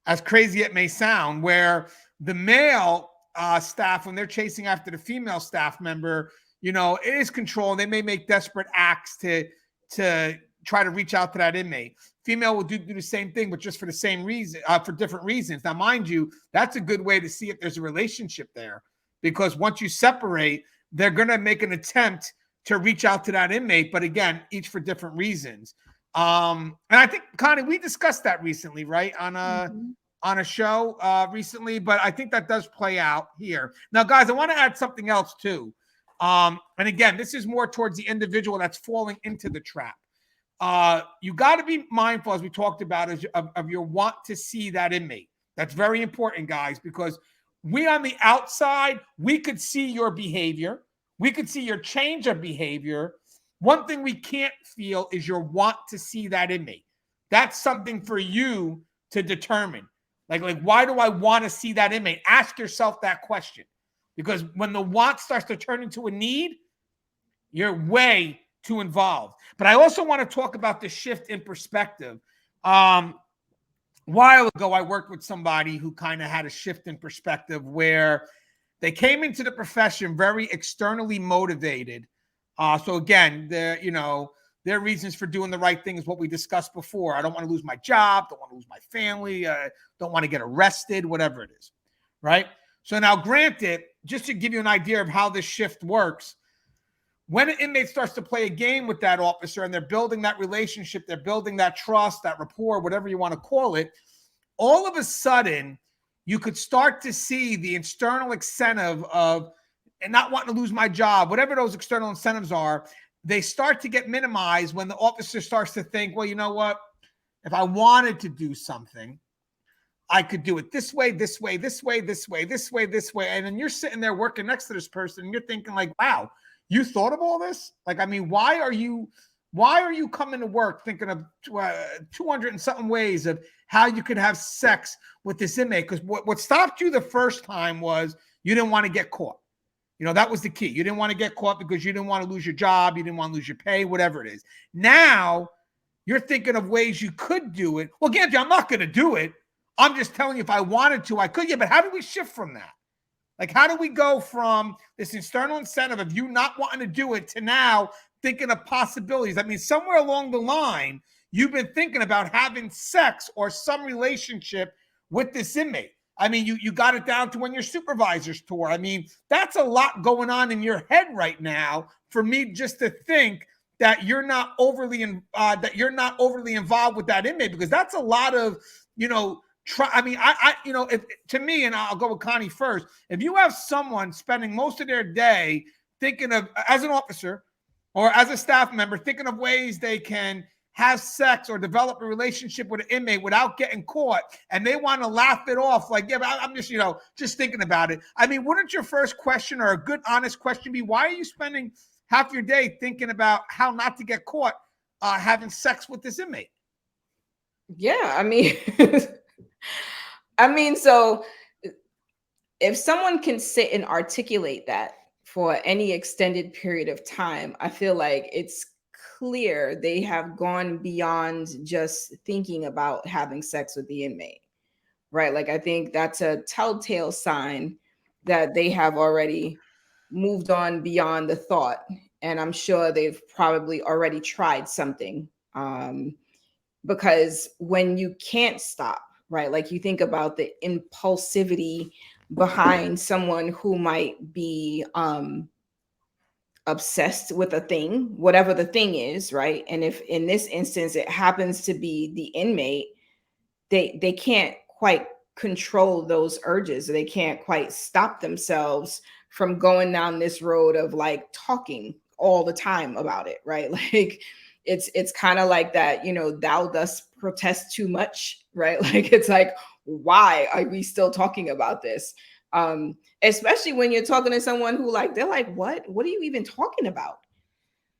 As crazy it may sound, where the male staff, when they're chasing after the female staff member, it is control. They may make desperate acts to try to reach out to that inmate. Female will do the same thing, but just for the same reason, for different reasons. Now, mind you, that's a good way to see if there's a relationship there, because once you separate, they're going to make an attempt to reach out to that inmate. But again, each for different reasons. And I think, Connie, we discussed that recently, right? On a show recently, but I think that does play out here. Now, guys, I want to add something else too. And again, this is more towards the individual that's falling into the trap. You got to be mindful, as we talked about, of your want to see that inmate. That's very important, guys, because we on the outside, we could see your behavior. We could see your change of behavior. One thing we can't feel is your want to see that inmate. That's something for you to determine. Like, why do I want to see that inmate? Ask yourself that question. Because when the want starts to turn into a need, you're way too involved. But I also want to talk about the shift in perspective. A while ago, I worked with somebody who kind of had a shift in perspective where they came into the profession very externally motivated. So again, their reasons for doing the right thing is what we discussed before. I don't want to lose my job, don't want to lose my family, don't want to get arrested, whatever it is, right? So now, granted, just to give you an idea of how this shift works, when an inmate starts to play a game with that officer and they're building that relationship, they're building that trust, that rapport, whatever you want to call it, all of a sudden, you could start to see the external incentive of and not wanting to lose my job, whatever those external incentives are, they start to get minimized when the officer starts to think, well, you know what? If I wanted to do something, I could do it this way, this way, this way, this way, this way, this way. And then you're sitting there working next to this person and you're thinking like, wow, you thought of all this? Like, I mean, why are you coming to work thinking of 200 and something ways of how you could have sex with this inmate? Because what stopped you the first time was you didn't want to get caught. That was the key. You didn't want to get caught because you didn't want to lose your job. You didn't want to lose your pay, whatever it is. Now you're thinking of ways you could do it. Well, Gangi, I'm not going to do it. I'm just telling you, if I wanted to, I could. Yeah, but how do we shift from that? Like, how do we go from this external incentive of you not wanting to do it to now thinking of possibilities? I mean, somewhere along the line, you've been thinking about having sex or some relationship with this inmate. I mean, you got it down to when your supervisor's tour. I mean, that's a lot going on in your head right now for me just to think that you're not overly involved with that inmate, because that's a lot of, if to me, and I'll go with Connie first, if you have someone spending most of their day thinking of, as an officer or as a staff member, thinking of ways they can have sex or develop a relationship with an inmate without getting caught, and they want to laugh it off like, yeah, but I'm just thinking about it. I mean, wouldn't your first question, or a good honest question, be, why are you spending half your day thinking about how not to get caught having sex with this inmate? Yeah, I mean, so if someone can sit and articulate that for any extended period of time, I feel like it's clear they have gone beyond just thinking about having sex with the inmate, right? Like, I think that's a telltale sign that they have already moved on beyond the thought. And I'm sure they've probably already tried something, because when you can't stop, right? Like, you think about the impulsivity behind someone who might be obsessed with a thing, whatever the thing is, right? And if in this instance it happens to be the inmate, they can't quite control those urges. They can't quite stop themselves from going down this road of like talking all the time about it, right? Like, it's kind of like that, thou dost protest too much, right? Like, it's like, why are we still talking about this? Especially when you're talking to someone who, like, they're like, what are you even talking about?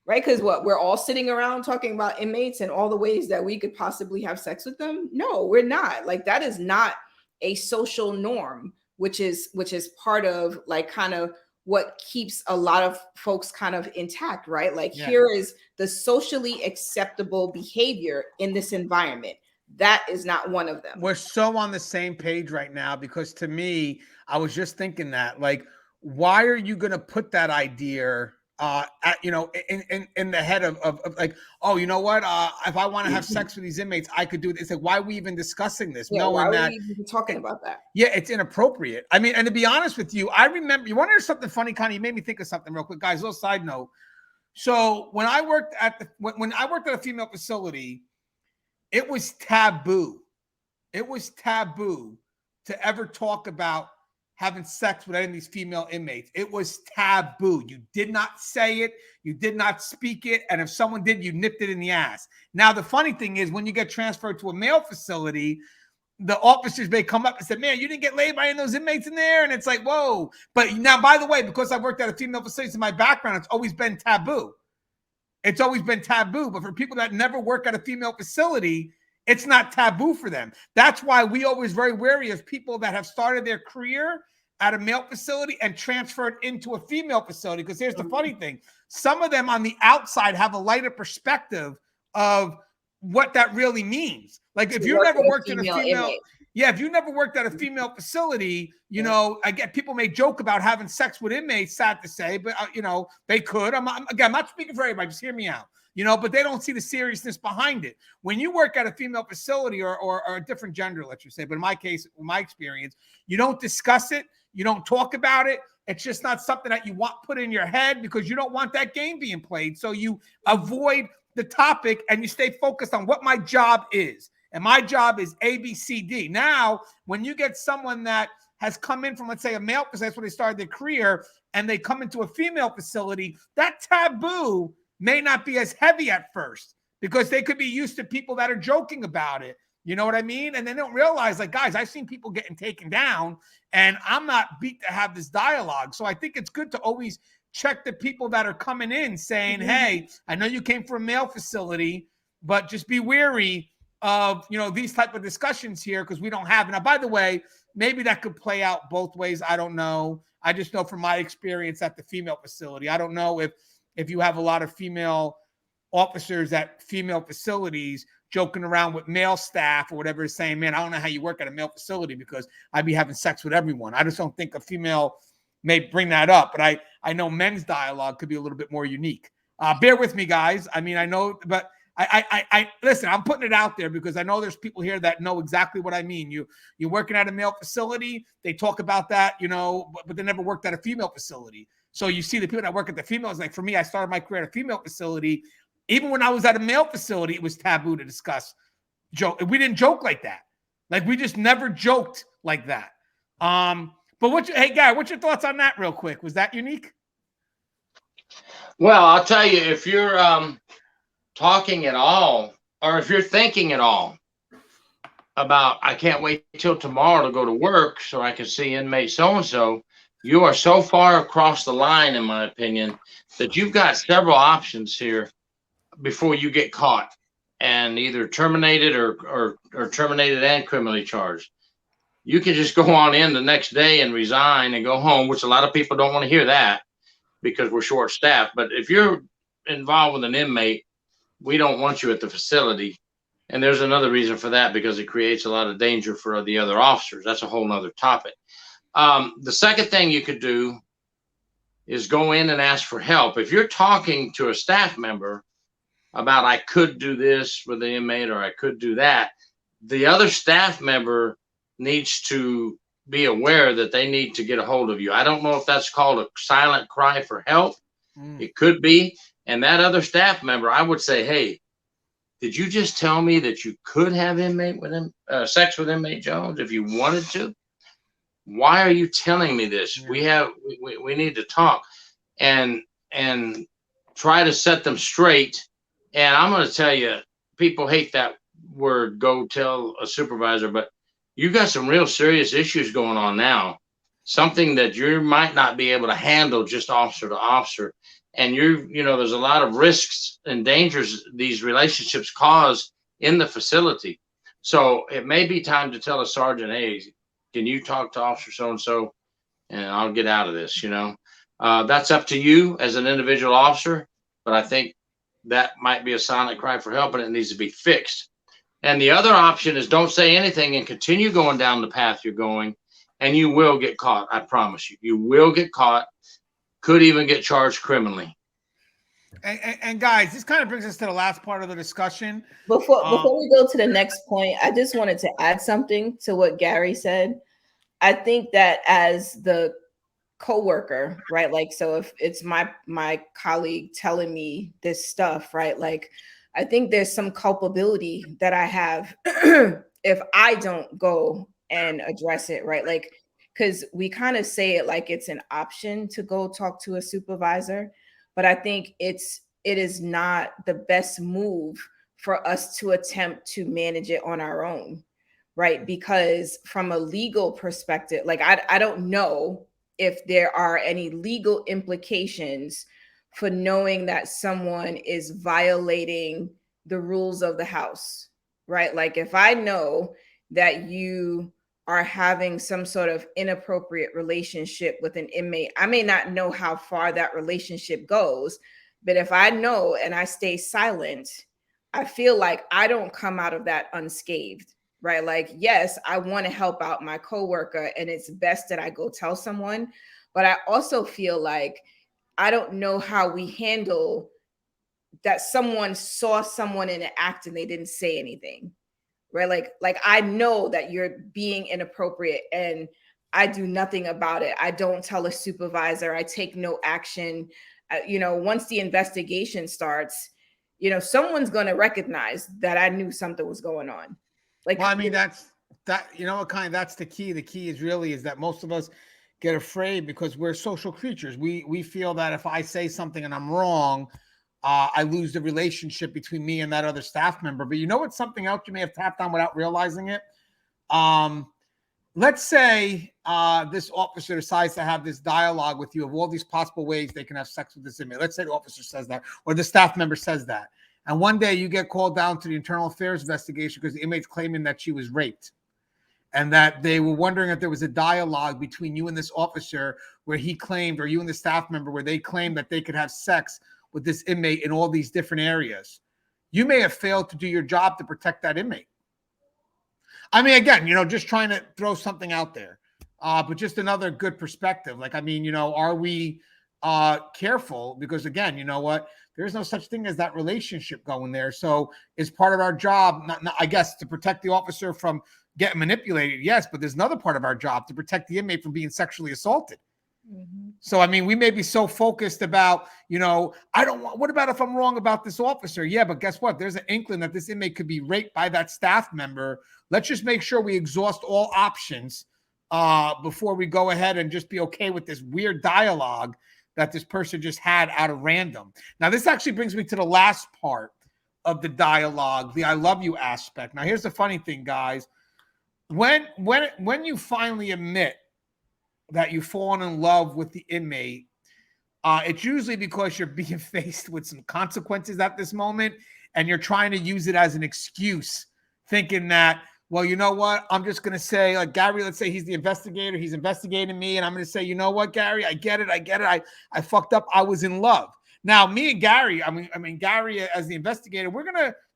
Right? Because we're all sitting around talking about inmates and all the ways that we could possibly have sex with them. No, we're not. Like, that is not a social norm, which is part of like kind of what keeps a lot of folks kind of intact, right? Like, yeah. Here is the socially acceptable behavior in this environment. That is not one of them. We're so on the same page right now, because to me, I was just thinking that, like, why are you going to put that idea in the head of like, oh, you know what? If I want to have sex with these inmates, I could do this. It's like, why are we even discussing this? Yeah, Knowing why that are we even talking about that? Yeah, it's inappropriate. I mean, and to be honest with you, I remember, you want to hear something funny, Connie? You made me think of something real quick, guys. Little side note. So when I worked at a female facility, it was taboo. It was taboo to ever talk about having sex with any of these female inmates. It was taboo. You did not say it. You did not speak it. And if someone did, you nipped it in the ass. Now, the funny thing is when you get transferred to a male facility, the officers may come up and say, man, you didn't get laid by any of those inmates in there. And it's like, whoa. But now, by the way, because I worked at a female facility in my background, it's always been taboo. It's always been taboo. But for people that never work at a female facility, it's not taboo for them. That's why we always very wary of people that have started their career at a male facility and transferred into a female facility. Because here's the funny thing. Some of them on the outside have a lighter perspective of what that really means. Like if you never worked in a female, if you never worked at a female facility, you know, again, people may joke about having sex with inmates, sad to say, but you know, they could. I'm not speaking for everybody, just hear me out. You know, but they don't see the seriousness behind it. When you work at a female facility or a different gender, let's just say, but in my case, in my experience, you don't discuss it. You don't talk about it. It's just not something that you want put in your head because you don't want that game being played. So you avoid the topic and you stay focused on what my job is. And my job is A, B, C, D. Now, when you get someone that has come in from, let's say, a male, because that's where they started their career, and they come into a female facility, that taboo may not be as heavy at first because they could be used to people that are joking about it. You know what I mean? And they don't realize, like, guys, I've seen people getting taken down, and I'm not beat to have this dialogue. So I think it's good to always check the people that are coming in saying, hey, I know you came from a male facility, but just be wary of, you know, these type of discussions here because we don't have it. Now, by the way, maybe that could play out both ways. I don't know. I just know from my experience at the female facility. I don't know if you have a lot of female officers at female facilities joking around with male staff or whatever, saying, man, I don't know how you work at a male facility because I'd be having sex with everyone. I just don't think a female may bring that up, but I know men's dialogue could be a little bit more unique. Bear with me, guys. I mean, I know, but I listen, I'm putting it out there because I know there's people here that know exactly what I mean. You're working at a male facility, they talk about that, you know, but they never worked at a female facility. So you see the people that work at the females, like for me, I started my career at a female facility. Even when I was at a male facility, it was taboo to discuss joke. We didn't joke like that. Like we just never joked like that. But hey, Guy, what's your thoughts on that real quick? Was that unique? Well, I'll tell you, if you're talking at all, or if you're thinking at all about, I can't wait till tomorrow to go to work so I can see inmate so-and-so, you are so far across the line, in my opinion, that you've got several options here before you get caught and either terminated or terminated and criminally charged. You can just go on in the next day and resign and go home, which a lot of people don't want to hear that because we're short staffed. But if you're involved with an inmate, we don't want you at the facility. And there's another reason for that, because it creates a lot of danger for the other officers. That's a whole nother topic. The second thing you could do is go in and ask for help. If you're talking to a staff member about, I could do this with the inmate or I could do that, the other staff member needs to be aware that they need to get a hold of you. I don't know if that's called a silent cry for help. It could be. And that other staff member, I would say, hey, did you just tell me that you could have sex with inmate Jones if you wanted to? Why are you telling me this? Yeah. We need to talk and try to set them straight. And I'm going to tell you, people hate that word, go tell a supervisor, but you've got some real serious issues going on now, something that you might not be able to handle just officer to officer. And you know, there's a lot of risks and dangers these relationships cause in the facility. So it may be time to tell a sergeant, hey, can you talk to officer so-and-so and I'll get out of this, you know. That's up to you as an individual officer, but I think that might be a silent cry for help and it needs to be fixed. And the other option is don't say anything and continue going down the path you're going, and you will get caught. I promise you, you will get caught, could even get charged criminally. And guys, this kind of brings us to the last part of the discussion. Before we go to the next point, I just wanted to add something to what Gary said. I think that as the coworker, right? Like, so if it's my colleague telling me this stuff, right? Like, I think there's some culpability that I have if I don't go and address it, right? Like, because we kind of say it like it's an option to go talk to a supervisor, but I think it is not the best move for us to attempt to manage it on our own, right? Because from a legal perspective, like I don't know if there are any legal implications for knowing that someone is violating the rules of the house, right? Like if I know that you are having some sort of inappropriate relationship with an inmate, I may not know how far that relationship goes, but if I know and I stay silent, I feel like I don't come out of that unscathed, right? Like, yes, I want to help out my coworker and it's best that I go tell someone, but I also feel like I don't know how we handle that someone saw someone in an act and they didn't say anything, right? Like I know that you're being inappropriate and I do nothing about it. I don't tell a supervisor. I take no action. Once the investigation starts, someone's going to recognize that I knew something was going on. Like, well, I mean, that's the key. The key is that most of us get afraid because we're social creatures. We feel that if I say something and I'm wrong, I lose the relationship between me and that other staff member. But you know what's something else you may have tapped on without realizing it? Let's say this officer decides to have this dialogue with you of all these possible ways they can have sex with this inmate. Let's say the officer says that, or the staff member says that. And one day you get called down to the internal affairs investigation because the inmate's claiming that she was raped and that they were wondering if there was a dialogue between you and this officer where he claimed, or you and the staff member where they claimed that they could have sex with this inmate in all these different areas. You may have failed to do your job to protect that inmate. I mean, again, just trying to throw something out there, but just another good perspective. Like, I mean, are we careful? Because again, you know what? There's no such thing as that relationship going there. So it's part of our job, not I guess, to protect the officer from getting manipulated. Yes, but there's another part of our job to protect the inmate from being sexually assaulted. Mm-hmm. So, I mean, we may be so focused about, what about if I'm wrong about this officer? Yeah, but guess what? There's an inkling that this inmate could be raped by that staff member. Let's just make sure we exhaust all options before we go ahead and just be okay with this weird dialogue that this person just had out of random. Now, this actually brings me to the last part of the dialogue, the I love you aspect. Now, here's the funny thing, guys. When you finally admit that you've fallen in love with the inmate, it's usually because you're being faced with some consequences at this moment, and you're trying to use it as an excuse, thinking that, well, you know what? I'm just going to say, like Gary, let's say he's the investigator. He's investigating me. And I'm going to say, you know what, Gary, I get it. I fucked up. I was in love. Now, me and Gary, I mean, Gary as the investigator,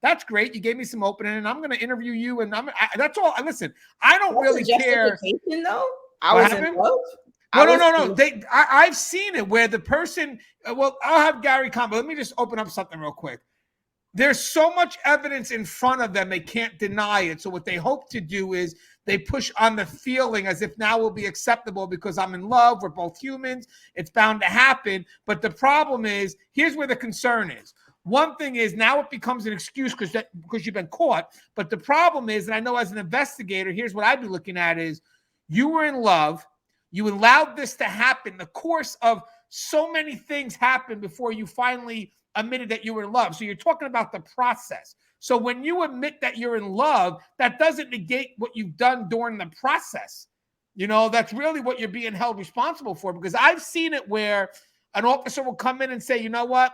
that's great. You gave me some opening and I'm going to interview you. And that's all. Listen, I don't really care. Though? I was in love. No. I've seen it where the person, well, I'll have Gary comment. Let me just open up something real quick. There's so much evidence in front of them, they can't deny it. So what they hope to do is they push on the feeling as if now will be acceptable because I'm in love. We're both humans. It's bound to happen. But the problem is, here's where the concern is. One thing is now it becomes an excuse because you've been caught. But the problem is, and I know as an investigator, here's what I'd be looking at is you were in love. You allowed this to happen. The course of so many things happened before you finally admitted that you were in love. So you're talking about the process. So when you admit that you're in love, that doesn't negate what you've done during the process. That's really what you're being held responsible for, because I've seen it where an officer will come in and say, you know what?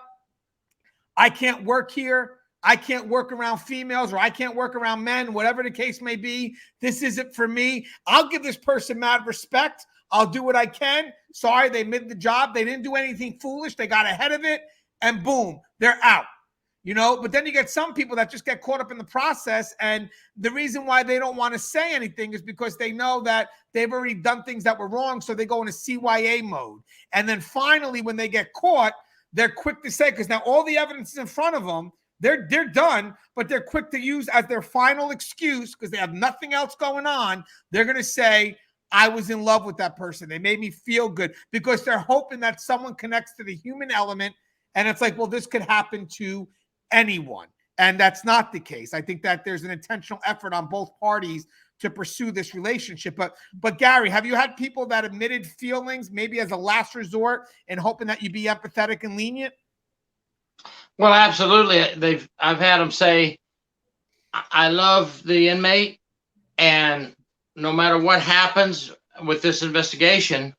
I can't work here. I can't work around females, or I can't work around men, whatever the case may be. This isn't for me. I'll give this person mad respect. I'll do what I can. Sorry, they made the job. They didn't do anything foolish. They got ahead of it. And boom, they're out, but then you get some people that just get caught up in the process. And the reason why they don't want to say anything is because they know that they've already done things that were wrong. So they go into CYA mode. And then finally, when they get caught, they're quick to say, because now all the evidence is in front of them, they're done, but they're quick to use as their final excuse, because they have nothing else going on. They're going to say, I was in love with that person. They made me feel good, because they're hoping that someone connects to the human element. And it's like, well, this could happen to anyone. And that's not the case. I think that there's an intentional effort on both parties to pursue this relationship. But Gary, have you had people that admitted feelings maybe as a last resort and hoping that you be empathetic and lenient? Well, absolutely. I've had them say, I love the inmate, and no matter what happens with this investigation,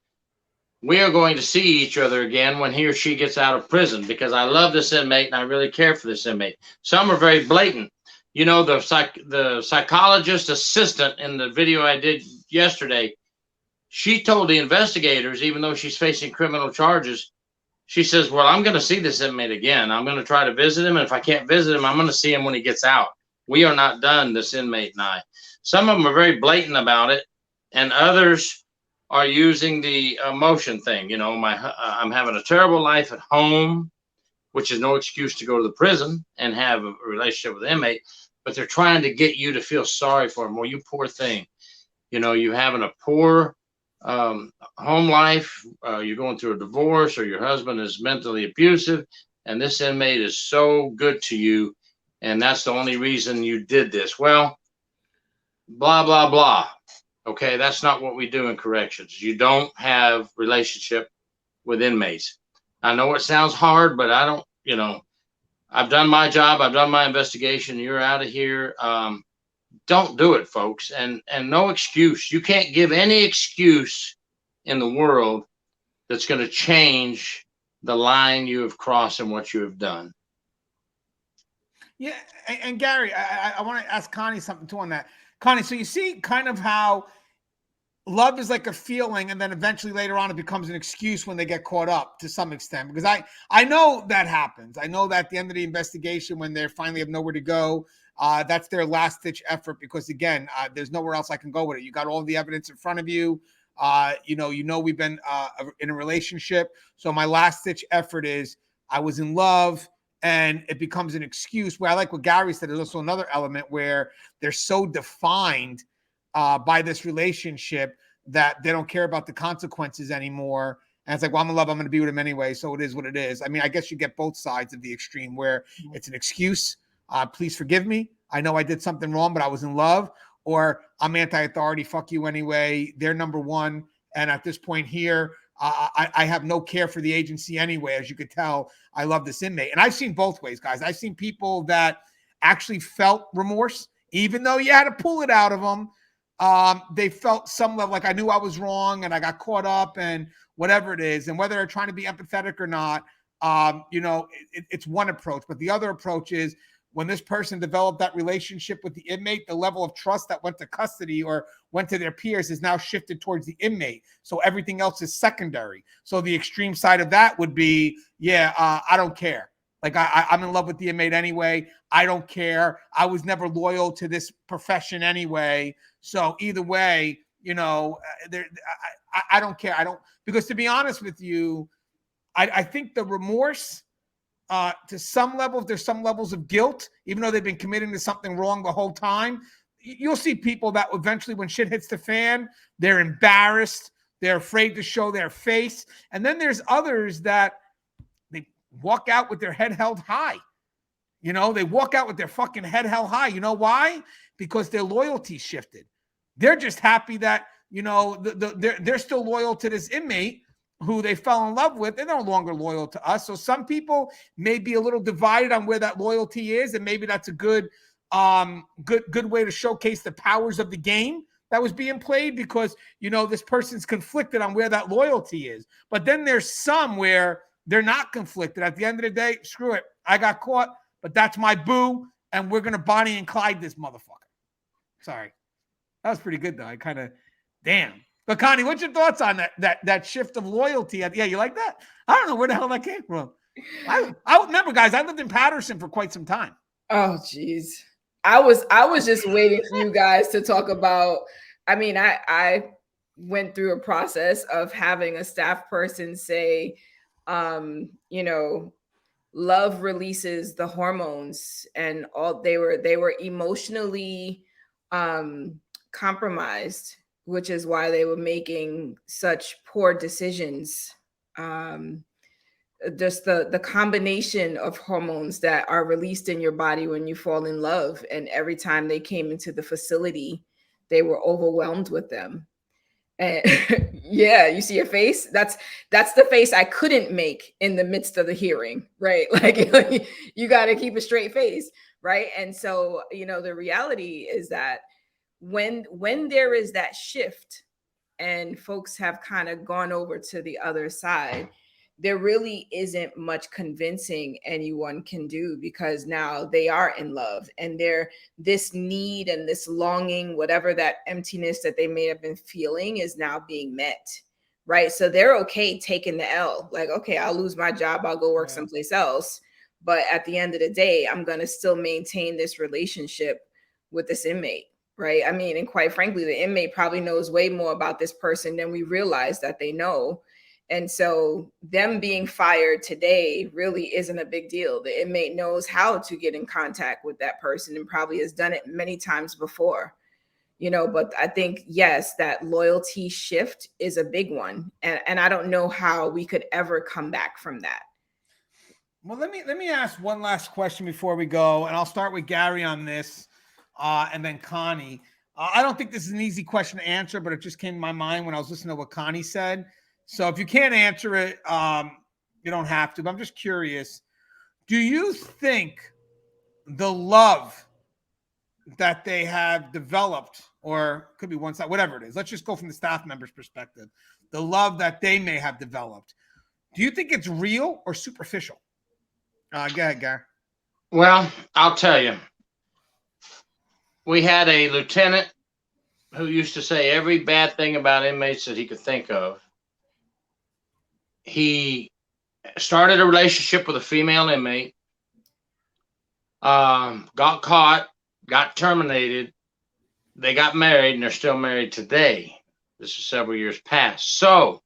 we are going to see each other again when he or she gets out of prison, because I love this inmate and I really care for this inmate. Some are very blatant. You know, the psychologist assistant in the video I did yesterday, she told the investigators, even though she's facing criminal charges, she says, well, I'm going to see this inmate again. I'm going to try to visit him. And if I can't visit him, I'm going to see him when he gets out. We are not done, this inmate and I. Some of them are very blatant about it, and others are using the emotion thing. You know, I'm having a terrible life at home, which is no excuse to go to the prison and have a relationship with the inmate, but they're trying to get you to feel sorry for them. Well, you poor thing. You know, you having a poor home life, you're going through a divorce, or your husband is mentally abusive, and this inmate is so good to you, and that's the only reason you did this. Well, blah, blah, blah. Okay, that's not what we do in corrections. You don't have relationship with inmates. I know it sounds hard, but I don't, you know, I've done my job. I've done my investigation. You're out of here. Don't do it, folks. And no excuse. You can't give any excuse in the world that's going to change the line you have crossed and what you have done. Yeah. And Gary, I want to ask Connie something too on that. Connie, so you see kind of how love is like a feeling, and then eventually later on it becomes an excuse when they get caught up to some extent, because I know that happens. I know that at the end of the investigation, when they finally have nowhere to go, that's their last ditch effort, because again, there's nowhere else I can go with it. You got all the evidence in front of you. You know, we've been in a relationship. So my last ditch effort is I was in love, and it becomes an excuse. Where I like what Gary said, there's also another element where they're so defined by this relationship that they don't care about the consequences anymore. And it's like, well, I'm in love, I'm going to be with him anyway, so it is what it is. I mean, I guess you get both sides of the extreme, where it's an excuse. Please forgive me. I know I did something wrong, but I was in love. Or I'm anti-authority. Fuck you anyway. They're number one. And at this point here, I have no care for the agency anyway. As you could tell, I love this inmate. And I've seen both ways, guys. I've seen people that actually felt remorse, even though you had to pull it out of them. They felt some level, like I knew I was wrong and I got caught up and whatever it is. And whether they're trying to be empathetic or not, you know, it's one approach. But the other approach is, when this person developed that relationship with the inmate, the level of trust that went to custody or went to their peers is now shifted towards the inmate. So everything else is secondary. So the extreme side of that would be, I don't care. Like I'm in love with the inmate anyway. I don't care. I was never loyal to this profession anyway. So either way, you know, I don't care. I don't, because to be honest with you, I think the remorse, to some level, there's some levels of guilt, even though they've been committing to something wrong the whole time. You'll see people that eventually, when shit hits the fan, they're embarrassed. They're afraid to show their face. And then there's others that they walk out with their head held high. You know, they walk out with their fucking head held high. You know why? Because their loyalty shifted. They're just happy that, you know, they're still loyal to this inmate who they fell in love with. They're no longer loyal to us. So some people may be a little divided on where that loyalty is, and maybe that's a good way to showcase the powers of the game that was being played, because, you know, this person's conflicted on where that loyalty is. But then there's some where they're not conflicted. At the end of the day, screw it. I got caught, but that's my boo, and we're going to Bonnie and Clyde this motherfucker. Sorry. That was pretty good, though. I kind of, damn. But Connie, what's your thoughts on that shift of loyalty? Yeah, you like that? I don't know where the hell that came from. I remember, guys, I lived in Patterson for quite some time. Oh, geez. I was just waiting for you guys to talk about, I mean, I went through a process of having a staff person say, You know, love releases the hormones, and all they were emotionally compromised, which is why they were making such poor decisions. Um, just the combination of hormones that are released in your body when you fall in love, and every time they came into the facility, they were overwhelmed with them. And yeah, you see your face. That's the face I couldn't make in the midst of the hearing, right? Like you got to keep a straight face, right? And so, the reality is that when there is that shift and folks have kind of gone over to the other side, there really isn't much convincing anyone can do, because now they are in love, and they're this need and this longing, whatever that emptiness that they may have been feeling, is now being met, right? So they're okay taking the L, like, okay, I'll lose my job, I'll go work someplace else, but at the end of the day, I'm going to still maintain this relationship with this inmate. Right. I mean, and quite frankly, the inmate probably knows way more about this person than we realize that they know. And so them being fired today really isn't a big deal. The inmate knows how to get in contact with that person and probably has done it many times before, but I think, yes, that loyalty shift is a big one. And I don't know how we could ever come back from that. Well, let me ask one last question before we go, and I'll start with Gary on this. And then Connie. I don't think this is an easy question to answer, but it just came to my mind when I was listening to what Connie said. So if you can't answer it, you don't have to. But I'm just curious. Do you think the love that they have developed, or could be one side, whatever it is, let's just go from the staff member's perspective, the love that they may have developed, do you think it's real or superficial? Go ahead, Gary. Well, I'll tell you. We had a lieutenant who used to say every bad thing about inmates that he could think of. He started a relationship with a female inmate, got caught, got terminated. They got married, and they're still married today. This is several years past. So,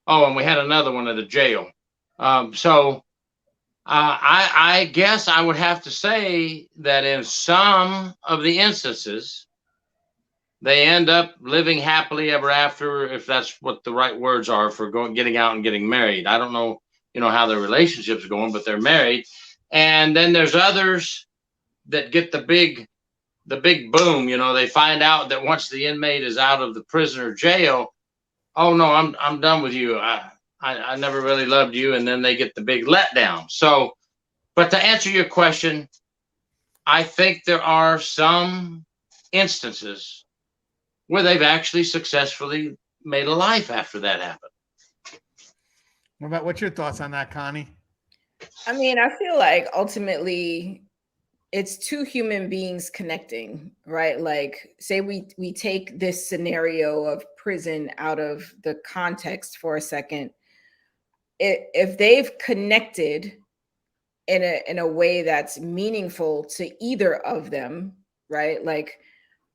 and we had another one at a jail. I guess I would have to say that in some of the instances, they end up living happily ever after, if that's what the right words are for getting out and getting married. I don't know, how their relationship's going, but they're married. And then there's others that get the big boom. They find out that once the inmate is out of the prison or jail, oh no, I'm done with you. I never really loved you. And then they get the big letdown. So, but to answer your question, I think there are some instances where they've actually successfully made a life after that happened. What's your thoughts on that, Connie? I mean, I feel like ultimately it's two human beings connecting, right? Like, say we take this scenario of prison out of the context for a second. If they've connected in a way that's meaningful to either of them, right? Like,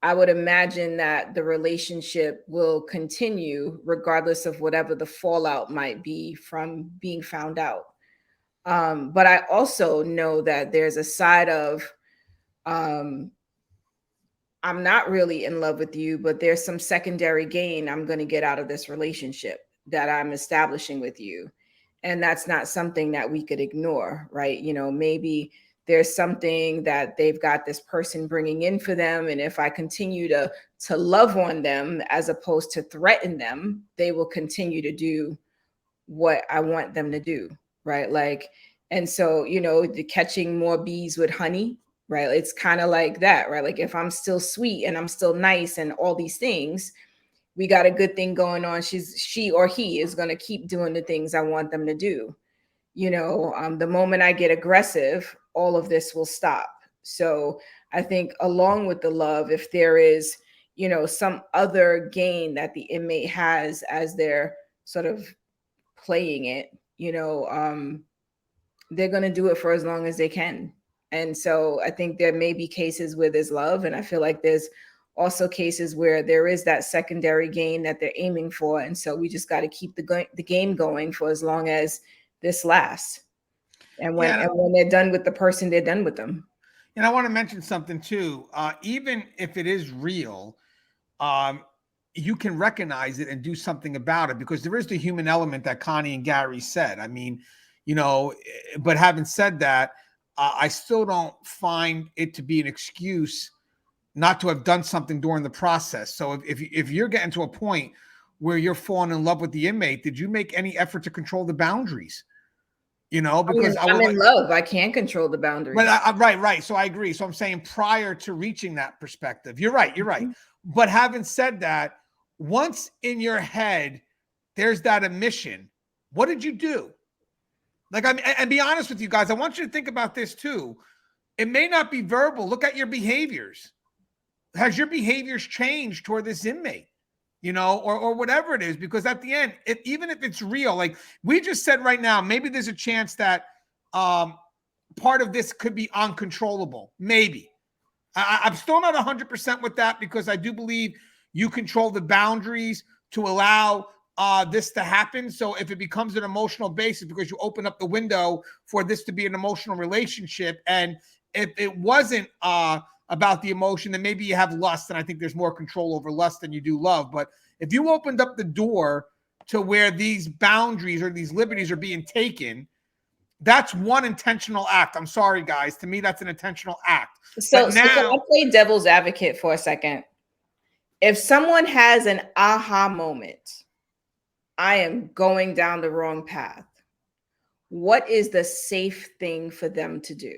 I would imagine that the relationship will continue regardless of whatever the fallout might be from being found out. But I also know that there's a side of, I'm not really in love with you, but there's some secondary gain I'm going to get out of this relationship that I'm establishing with you. And that's not something that we could ignore, right? Maybe there's something that they've got this person bringing in for them. And if I continue to love on them as opposed to threaten them, they will continue to do what I want them to do, right? Like, and so, the catching more bees with honey, right? It's kind of like that, right? Like, if I'm still sweet and I'm still nice and all these things, we got a good thing going on. She or he is going to keep doing the things I want them to do. The moment I get aggressive, all of this will stop. So I think along with the love, if there is, some other gain that the inmate has as they're sort of playing it, they're going to do it for as long as they can. And so I think there may be cases where there's love. And I feel like there's also cases where there is that secondary gain that they're aiming for. And so we just got to keep the game going for as long as this lasts. And when Yeah. and when they're done with the person, they're done with them. And I want to mention something too. Even if it is real, you can recognize it and do something about it, because there is the human element that Connie and Gary said. I mean, but having said that, I still don't find it to be an excuse not to have done something during the process. So if you're getting to a point where you're falling in love with the inmate, did you make any effort to control the boundaries? Because I'm in love. I can't control the boundaries. But right. So I agree. So I'm saying prior to reaching that perspective, you're right. But having said that, once in your head, there's that admission. What did you do? Like, and be honest with you guys. I want you to think about this too. It may not be verbal. Look at your behaviors. Has your behaviors changed toward this inmate? Or whatever it is, because at the end, even if it's real, like we just said right now, maybe there's a chance that part of this could be uncontrollable. Maybe. I'm still not 100% with that, because I do believe you control the boundaries to allow this to happen. So if it becomes an emotional basis because you open up the window for this to be an emotional relationship, and if it wasn't about the emotion, then maybe you have lust, and I think there's more control over lust than you do love. But if you opened up the door to where these boundaries or these liberties are being taken, that's one intentional act. I'm sorry, guys. To me, that's an intentional act. So can I play devil's advocate for a second? If someone has an aha moment, I am going down the wrong path, what is the safe thing for them to do?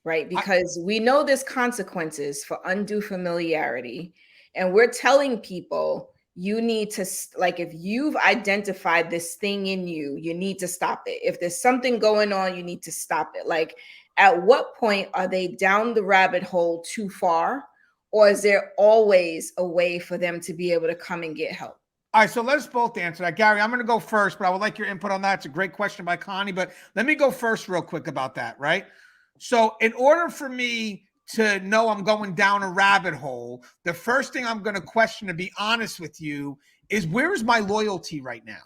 Right? Because we know there's consequences for undue familiarity. And we're telling people, you need to, like, if you've identified this thing in you, you need to stop it. If there's something going on, you need to stop it. Like, at what point are they down the rabbit hole too far? Or is there always a way for them to be able to come and get help? All right, so let's both answer that. Gary, I'm going to go first, but I would like your input on that. It's a great question by Connie, but let me go first real quick about that, right? So in order for me to know I'm going down a rabbit hole, the first thing I'm going to question, to be honest with you, is where is my loyalty right now?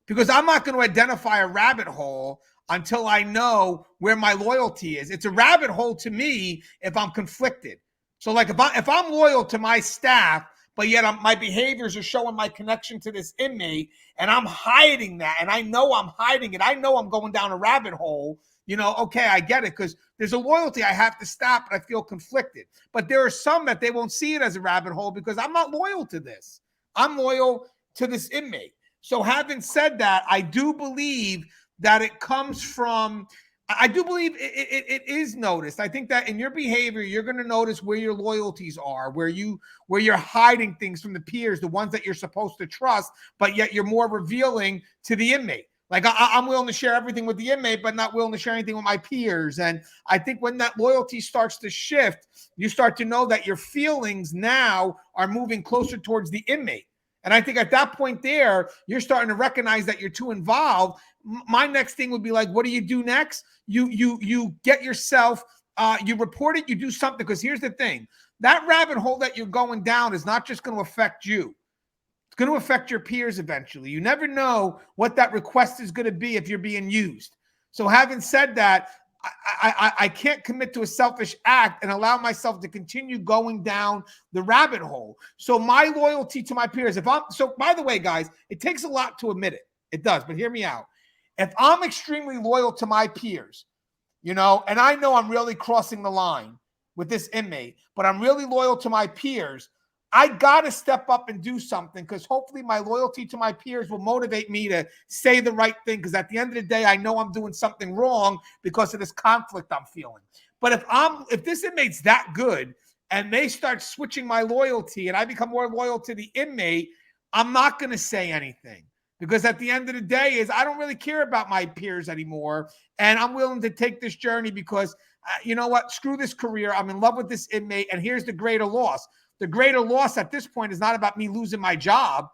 Because I'm not going to identify a rabbit hole until I know where my loyalty is. It's a rabbit hole to me if I'm conflicted. So like if I'm loyal to my staff, but yet my behaviors are showing my connection to this inmate, and I'm hiding that, and I know I'm hiding it, I know I'm going down a rabbit hole, okay, I get it, because there's a loyalty I have to stop, and I feel conflicted. But there are some that they won't see it as a rabbit hole because I'm not loyal to this. I'm loyal to this inmate. So having said that, I do believe that it comes from, I do believe it is noticed. I think that in your behavior, you're going to notice where your loyalties are, where you're hiding things from the peers, the ones that you're supposed to trust, but yet you're more revealing to the inmate. Like I'm willing to share everything with the inmate, but not willing to share anything with my peers. And I think when that loyalty starts to shift, you start to know that your feelings now are moving closer towards the inmate. And I think at that point there, you're starting to recognize that you're too involved. My next thing would be like, what do you do next? You get yourself, you report it, you do something. Because here's the thing, that rabbit hole that you're going down is not just going to affect you. It's going to affect your peers eventually. You never know what that request is going to be if you're being used. So having said that, I can't commit to a selfish act and allow myself to continue going down the rabbit hole. So my loyalty to my peers, so by the way, guys, it takes a lot to admit it. It does, but hear me out. If I'm extremely loyal to my peers, and I know I'm really crossing the line with this inmate, but I'm really loyal to my peers, I got to step up and do something, because hopefully my loyalty to my peers will motivate me to say the right thing. Because at the end of the day, I know I'm doing something wrong because of this conflict I'm feeling. But if this inmate's that good and they start switching my loyalty and I become more loyal to the inmate, I'm not going to say anything. Because at the end of the day I don't really care about my peers anymore. And I'm willing to take this journey because, you know what? Screw this career. I'm in love with this inmate. And here's the greater loss. The greater loss at this point is not about me losing my job.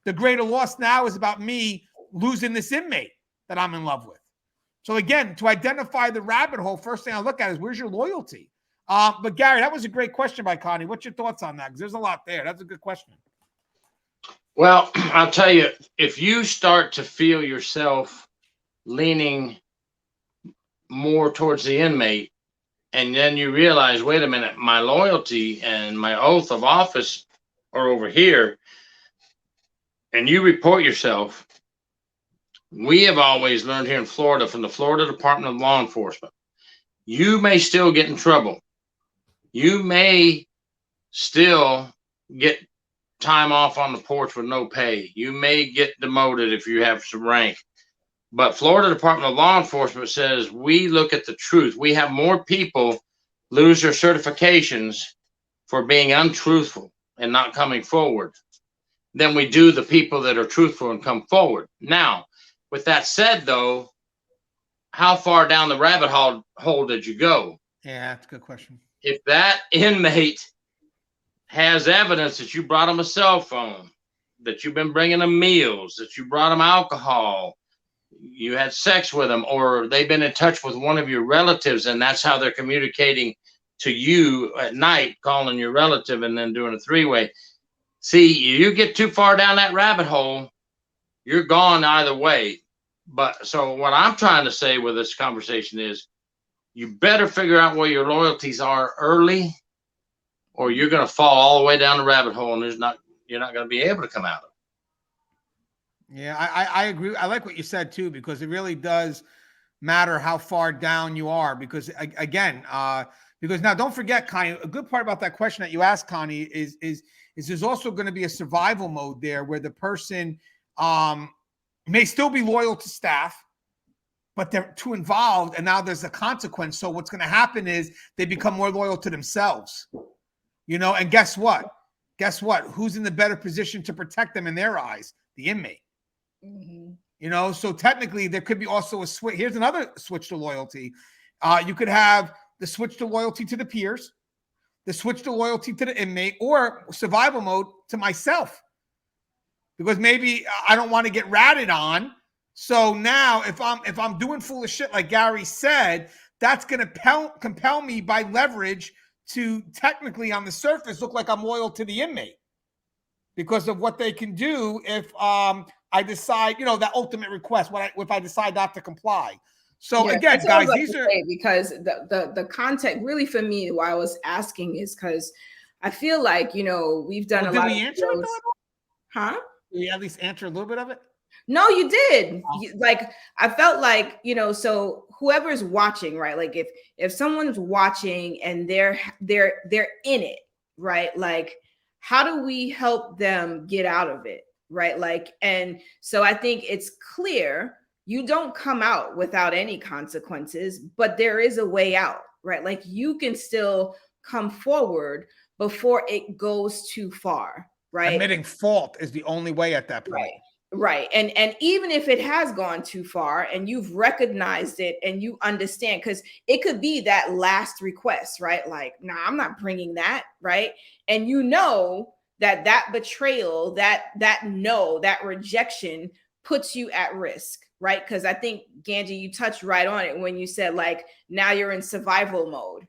The greater loss now is about me losing this inmate that I'm in love with. So again, to identify the rabbit hole, first thing I look at is where's your loyalty? But Gary, that was a great question by Connie. What's your thoughts on that? Because there's a lot there. That's a good question. Well, I'll tell you, if you start to feel yourself leaning more towards the inmate. And then you realize, wait a minute, my loyalty and my oath of office are over here. And you report yourself. We have always learned here in Florida from the Florida Department of Law Enforcement, you may still get in trouble. You may still get time off on the porch with no pay. You may get demoted if you have some rank. But Florida Department of Law Enforcement says we look at the truth. We have more people lose their certifications for being untruthful and not coming forward than we do the people that are truthful and come forward. Now, with that said, though, how far down the rabbit hole did you go? Yeah, that's a good question. If that inmate has evidence that you brought them a cell phone, that you've been bringing them meals, that you brought them alcohol, you had sex with them, or they've been in touch with one of your relatives, and that's how they're communicating to you at night, calling your relative and then doing a three-way. See, you get too far down that rabbit hole, you're gone either way. But so what I'm trying to say with this conversation is you better figure out where your loyalties are early, or you're going to fall all the way down the rabbit hole and you're not going to be able to come out of it. Yeah, I agree. I like what you said too, because it really does matter how far down you are. Because again, because now don't forget, Connie, a good part about that question that you asked, Connie, is there's also going to be a survival mode there where the person may still be loyal to staff, but they're too involved, and now there's a consequence. So what's going to happen is they become more loyal to themselves, and guess what? Who's in the better position to protect them in their eyes? The inmate. Mm-hmm. So technically there could be also a switch. Here's another switch to loyalty. You could have the switch to loyalty to the peers, the switch to loyalty to the inmate, or survival mode to myself. Because maybe I don't want to get ratted on. So now if I'm doing foolish shit like Gary said, that's going to compel me by leverage to technically on the surface look like I'm loyal to the inmate because of what they can do if I decide, that ultimate request, if I decide not to comply. So again, guys, these are because the context really for me why I was asking is because I feel like we've done a lot. Did we answer it? Huh? Did we at least answer a little bit of it? No, you did. Like I felt like so whoever's watching, right? Like if someone's watching and they're in it, right? Like how do we help them get out of it, right? Like, and so I think it's clear you don't come out without any consequences, but there is a way out, right? Like you can still come forward before it goes too far, right? Admitting fault is the only way at that point. Right. And even if it has gone too far and you've recognized it and you understand, because it could be that last request, right? Like, nah, I'm not bringing that, right? And that betrayal, that rejection puts you at risk, right? Because I think, Gangi, you touched right on it when you said, like, now you're in survival mode,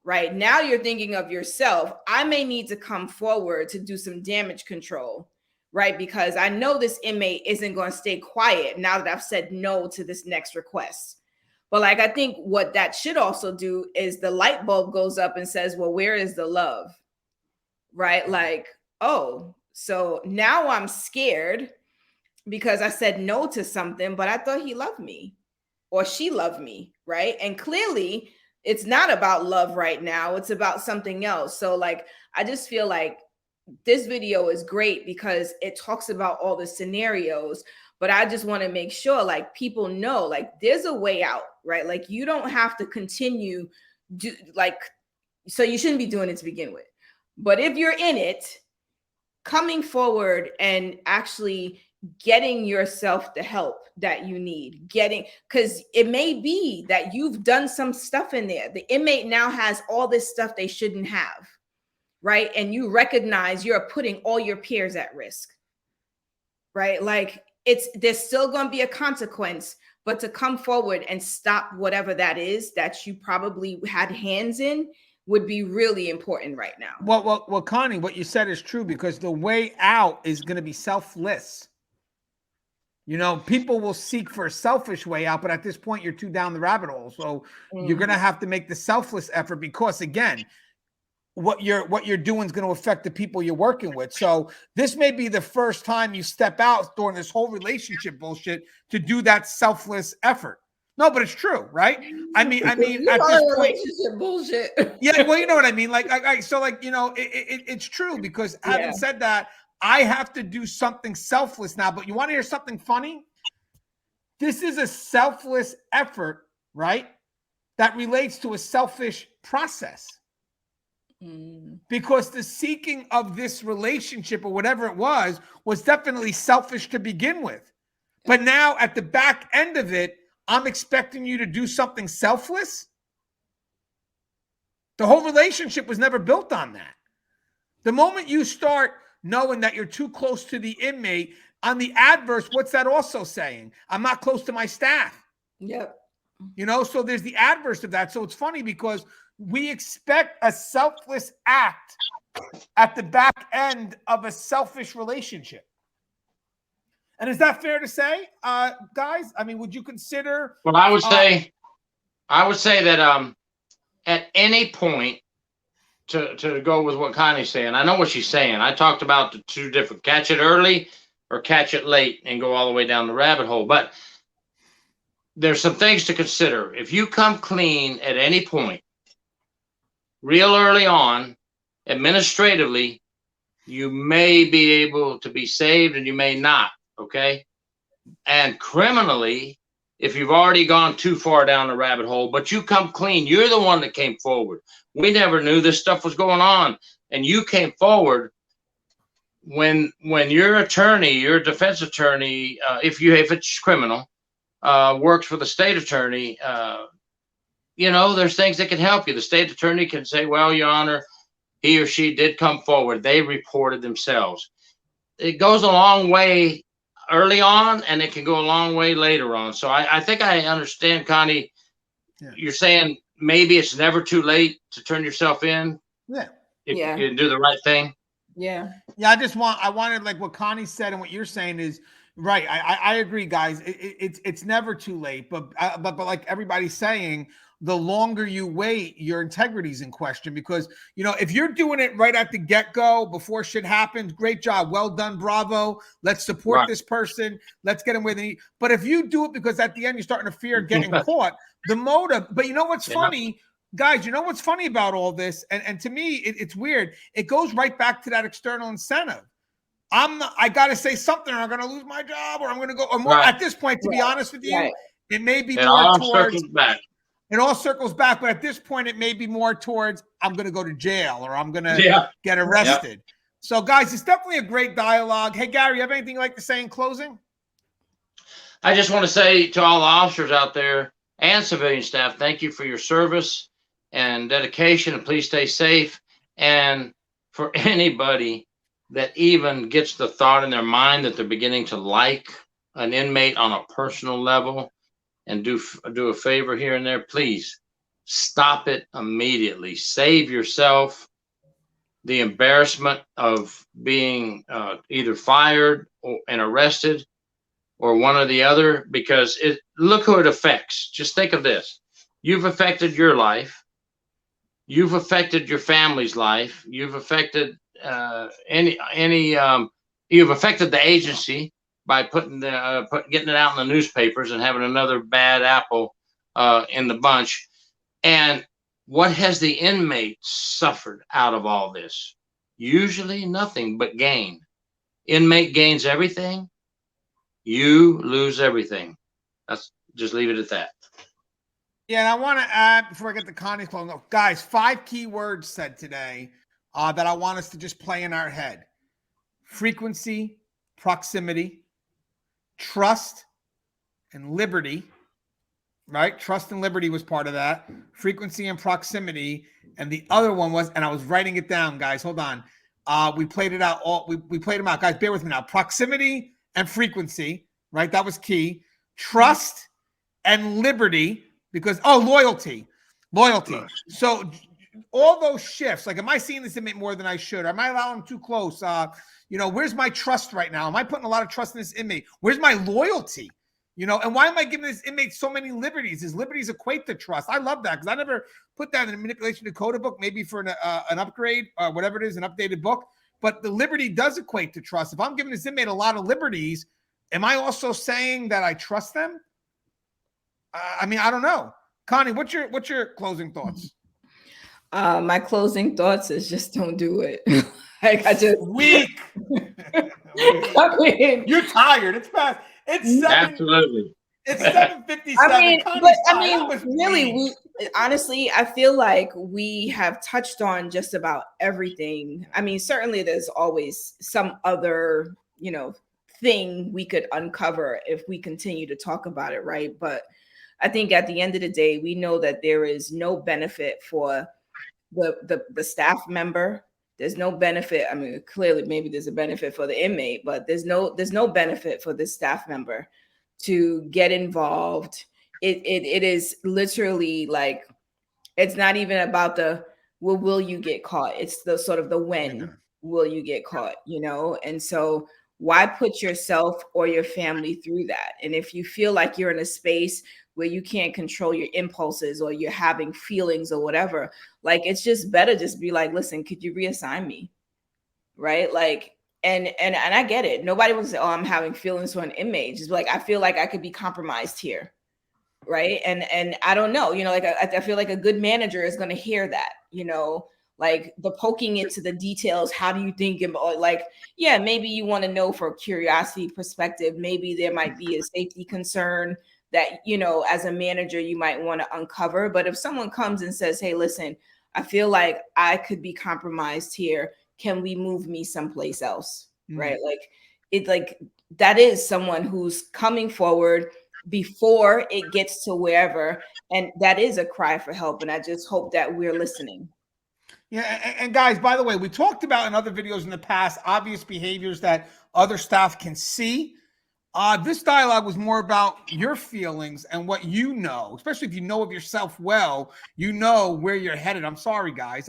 right? Now you're thinking of yourself. I may need to come forward to do some damage control, right? Because I know this inmate isn't going to stay quiet now that I've said no to this next request. But like, I think what that should also do is the light bulb goes up and says, well, where is the love? Right? Like, oh, so now I'm scared because I said no to something, but I thought he loved me or she loved me, right? And clearly it's not about love right now. It's about something else. So like, I just feel like this video is great because it talks about all the scenarios, but I just want to make sure like people know like there's a way out, right? Like you don't have to continue so you shouldn't be doing it to begin with. But if you're in it, coming forward and actually getting yourself the help that you need, because it may be that you've done some stuff in there. The inmate now has all this stuff they shouldn't have. Right. And you recognize you're putting all your peers at risk. Right. Like there's still going to be a consequence, but to come forward and stop whatever that is that you probably had hands in would be really important right now. Well, Connie, what you said is true because the way out is going to be selfless. You know, people will seek for a selfish way out, but at this point, you're too down the rabbit hole. So you're going to have to make the selfless effort because, again, what you're doing is going to affect the people you're working with. So this may be the first time you step out during this whole relationship bullshit to do that selfless effort. No, but it's true, right? I mean, at this point, relationship bullshit. yeah. Well, you know what I mean. Like, you know, it's true because having said that, I have to do something selfless now. But you want to hear something funny? This is a selfless effort, right? That relates to a selfish process. Because the seeking of this relationship or whatever it was definitely selfish to begin with. But now at the back end of it, I'm expecting you to do something selfless. The whole relationship was never built on that. The moment you start knowing that you're too close to the inmate, on the adverse, what's that also saying? I'm not close to my staff. Yep. You know, so there's the adverse of that. So it's funny because we expect a selfless act at the back end of a selfish relationship. And is that fair to say, guys? I mean, would you consider? Well, I would say that at any point, to go with what Connie's saying, I know what she's saying. I talked about the two different: catch it early or catch it late and go all the way down the rabbit hole. But there's some things to consider. If you come clean at any point, real early on, administratively, you may be able to be saved and you may not. Okay. And criminally, if you've already gone too far down the rabbit hole, but you come clean, you're the one that came forward. We never knew this stuff was going on. And you came forward when your attorney, your defense attorney, if it's criminal, works for the state attorney, you know, there's things that can help you. The state attorney can say, well, Your Honor, he or she did come forward. They reported themselves. It goes a long way early on, and it can go a long way later on. So I think I understand, Connie. Yeah. You're saying maybe it's never too late to turn yourself in. Yeah. If you do the right thing. Yeah. Yeah. I wanted, like what Connie said and what you're saying is right. I agree, guys. It's never too late, but like everybody's saying, the longer you wait, your integrity's in question because, you know, if you're doing it right at the get-go before shit happens, great job. Well done. Bravo. Let's support this person. Let's get them where they need. But if you do it because at the end you're starting to fear getting caught, the motive. But you know what's funny, guys, you know what's funny about all this? And to me, it's weird. It goes right back to that external incentive. I got to say something or I'm going to lose my job or I'm going to go or more at this point, to be honest with you, it may be more towards it all circles back, but at this point, it may be more towards I'm going to go to jail or I'm going to get arrested. So, guys, it's definitely a great dialogue. Hey, Gary, you have anything you'd like to say in closing? I just want to say to all the officers out there and civilian staff, thank you for your service and dedication, and please stay safe. And for anybody that even gets the thought in their mind that they're beginning to like an inmate on a personal level, and do a favor here and there, please stop it immediately. Save yourself the embarrassment of being either fired and arrested or one or the other, because look who it affects. Just think of this. You've affected your life. You've affected your family's life. You've affected you've affected the agency by getting it out in the newspapers and having another bad apple in the bunch. And what has the inmate suffered out of all this? Usually nothing but gain. Inmate gains everything. You lose everything. Just leave it at that. Yeah, and I want to add, before I get to Connie's closing, guys, 5 key words said today that I want us to just play in our head. Frequency, proximity, trust, and liberty, right? Trust and liberty was part of that. Frequency and proximity. And the other one was, and I was writing it down, guys. Hold on. We played it out. We played them out. Guys, bear with me now. Proximity and frequency, right? That was key. Trust and liberty, because, loyalty. So all those shifts, like, am I seeing this inmate more than I should? Or am I allowing him too close? Where's my trust right now? Am I putting a lot of trust in this inmate? Where's my loyalty? And why am I giving this inmate so many liberties? Does liberties equate to trust? I love that because I never put that in a manipulation Dakota book, maybe for an upgrade or whatever it is, an updated book. But the liberty does equate to trust. If I'm giving this inmate a lot of liberties, am I also saying that I trust them? I don't know. Connie, what's your closing thoughts? My closing thoughts is just don't do it. Weak. You're tired. It's past. It's absolutely. It's 7:57. Really, honestly, I feel like we have touched on just about everything. Certainly there's always some other, thing we could uncover if we continue to talk about it, right? But I think at the end of the day, we know that there is no benefit for the staff member. There's no benefit. Clearly, maybe there's a benefit for the inmate, but there's no benefit for the staff member to get involved. It is literally like, it's not even about the will you get caught? It's the sort of the when will you get caught, And so why put yourself or your family through that? And if you feel like you're in a space where you can't control your impulses or you're having feelings or whatever, like, it's just better just be like, listen, could you reassign me? Right? Like, and I get it. Nobody will say, oh, I'm having feelings for an inmate. Just like, I feel like I could be compromised here. Right. And I don't know, like, I feel like a good manager is going to hear that, like the poking into the details. How do you think about, like, yeah, maybe you want to know for a curiosity perspective, maybe there might be a safety concern that, as a manager, you might want to uncover. But if someone comes and says, hey, listen, I feel like I could be compromised here. Can we move me someplace else? Right. Like that is someone who's coming forward before it gets to wherever. And that is a cry for help. And I just hope that we're listening. Yeah. And guys, by the way, we talked about in other videos in the past, obvious behaviors that other staff can see. This dialogue was more about your feelings and what you know, especially if you know of yourself well, where you're headed. I'm sorry, guys.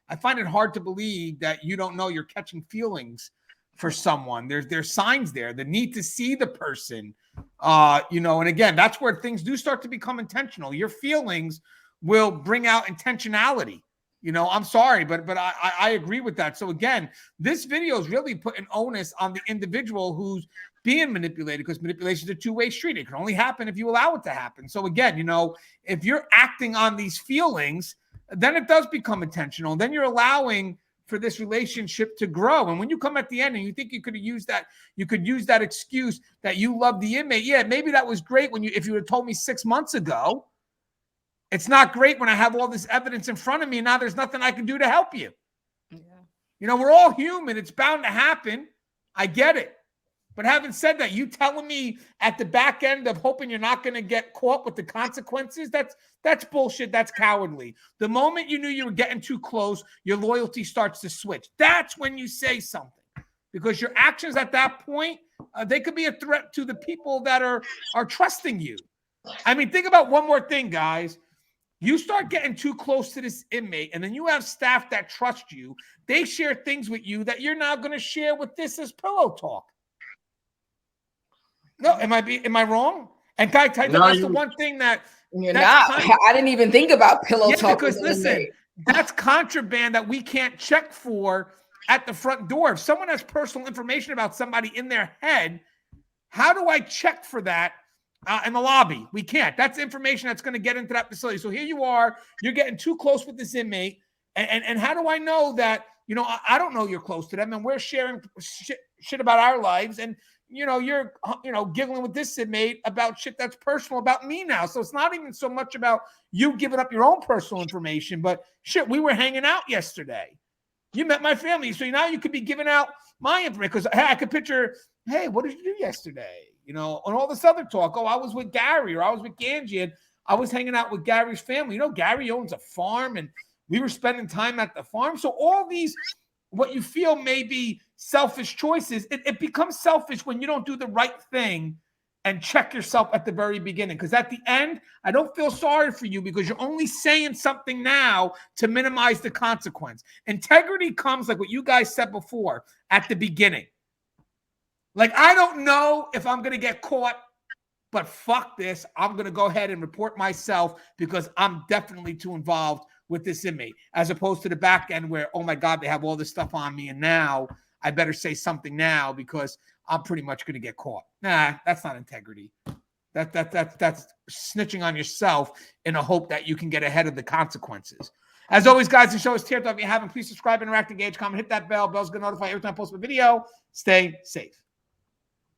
I find it hard to believe that you don't know you're catching feelings for someone. There's signs there, the need to see the person, and again, that's where things do start to become intentional. Your feelings will bring out intentionality. I'm sorry, but I agree with that. So again, this video is really putting onus on the individual who's being manipulated, because manipulation is a two-way street. It can only happen if you allow it to happen. So again, if you're acting on these feelings, then it does become intentional. Then you're allowing for this relationship to grow. And when you come at the end and you think you could use that excuse that you love the inmate. Yeah, maybe that was great if you had told me 6 months ago. It's not great when I have all this evidence in front of me and now there's nothing I can do to help you. Yeah. We're all human. It's bound to happen. I get it. But having said that, you telling me at the back end of hoping you're not going to get caught with the consequences, that's bullshit. That's cowardly. The moment you knew you were getting too close, your loyalty starts to switch. That's when you say something, because your actions at that point, they could be a threat to the people that are trusting you. Think about one more thing, guys. You start getting too close to this inmate, and then you have staff that trust you. They share things with you that you're now going to share with this as pillow talk. No, am I wrong? And Guy, that's the one thing that you're not. I didn't even think about pillow talk. Because listen, that's contraband that we can't check for at the front door. If someone has personal information about somebody in their head, how do I check for that in the lobby? We can't. That's information that's going to get into that facility. So here you are, you're getting too close with this inmate, and how do I know that? I don't know you're close to them, and we're sharing shit about our lives, and you're giggling with this inmate about shit that's personal about me now. So it's not even so much about you giving up your own personal information, but shit, we were hanging out yesterday. You met my family, so now you could be giving out my information, because I could picture, hey, what did you do yesterday? And all this other talk. Oh, I was with Gary, or I was with Gangi, and I was hanging out with Gary's family. Gary owns a farm, and we were spending time at the farm. So all these, what you feel may be selfish choices, it becomes selfish when you don't do the right thing and check yourself at the very beginning. Because at the end, I don't feel sorry for you because you're only saying something now to minimize the consequence. Integrity comes, like what you guys said before, at the beginning. Like, I don't know if I'm going to get caught, but fuck this. I'm going to go ahead and report myself because I'm definitely too involved with this inmate, as opposed to the back end where, oh my God, they have all this stuff on me, and now I better say something now because I'm pretty much going to get caught. Nah, that's not integrity. That's snitching on yourself in a hope that you can get ahead of the consequences. As always, guys, the show is Tear Talk. If you haven't, please subscribe, interact, engage, comment, hit that bell. Bell's going to notify you every time I post a video. Stay safe.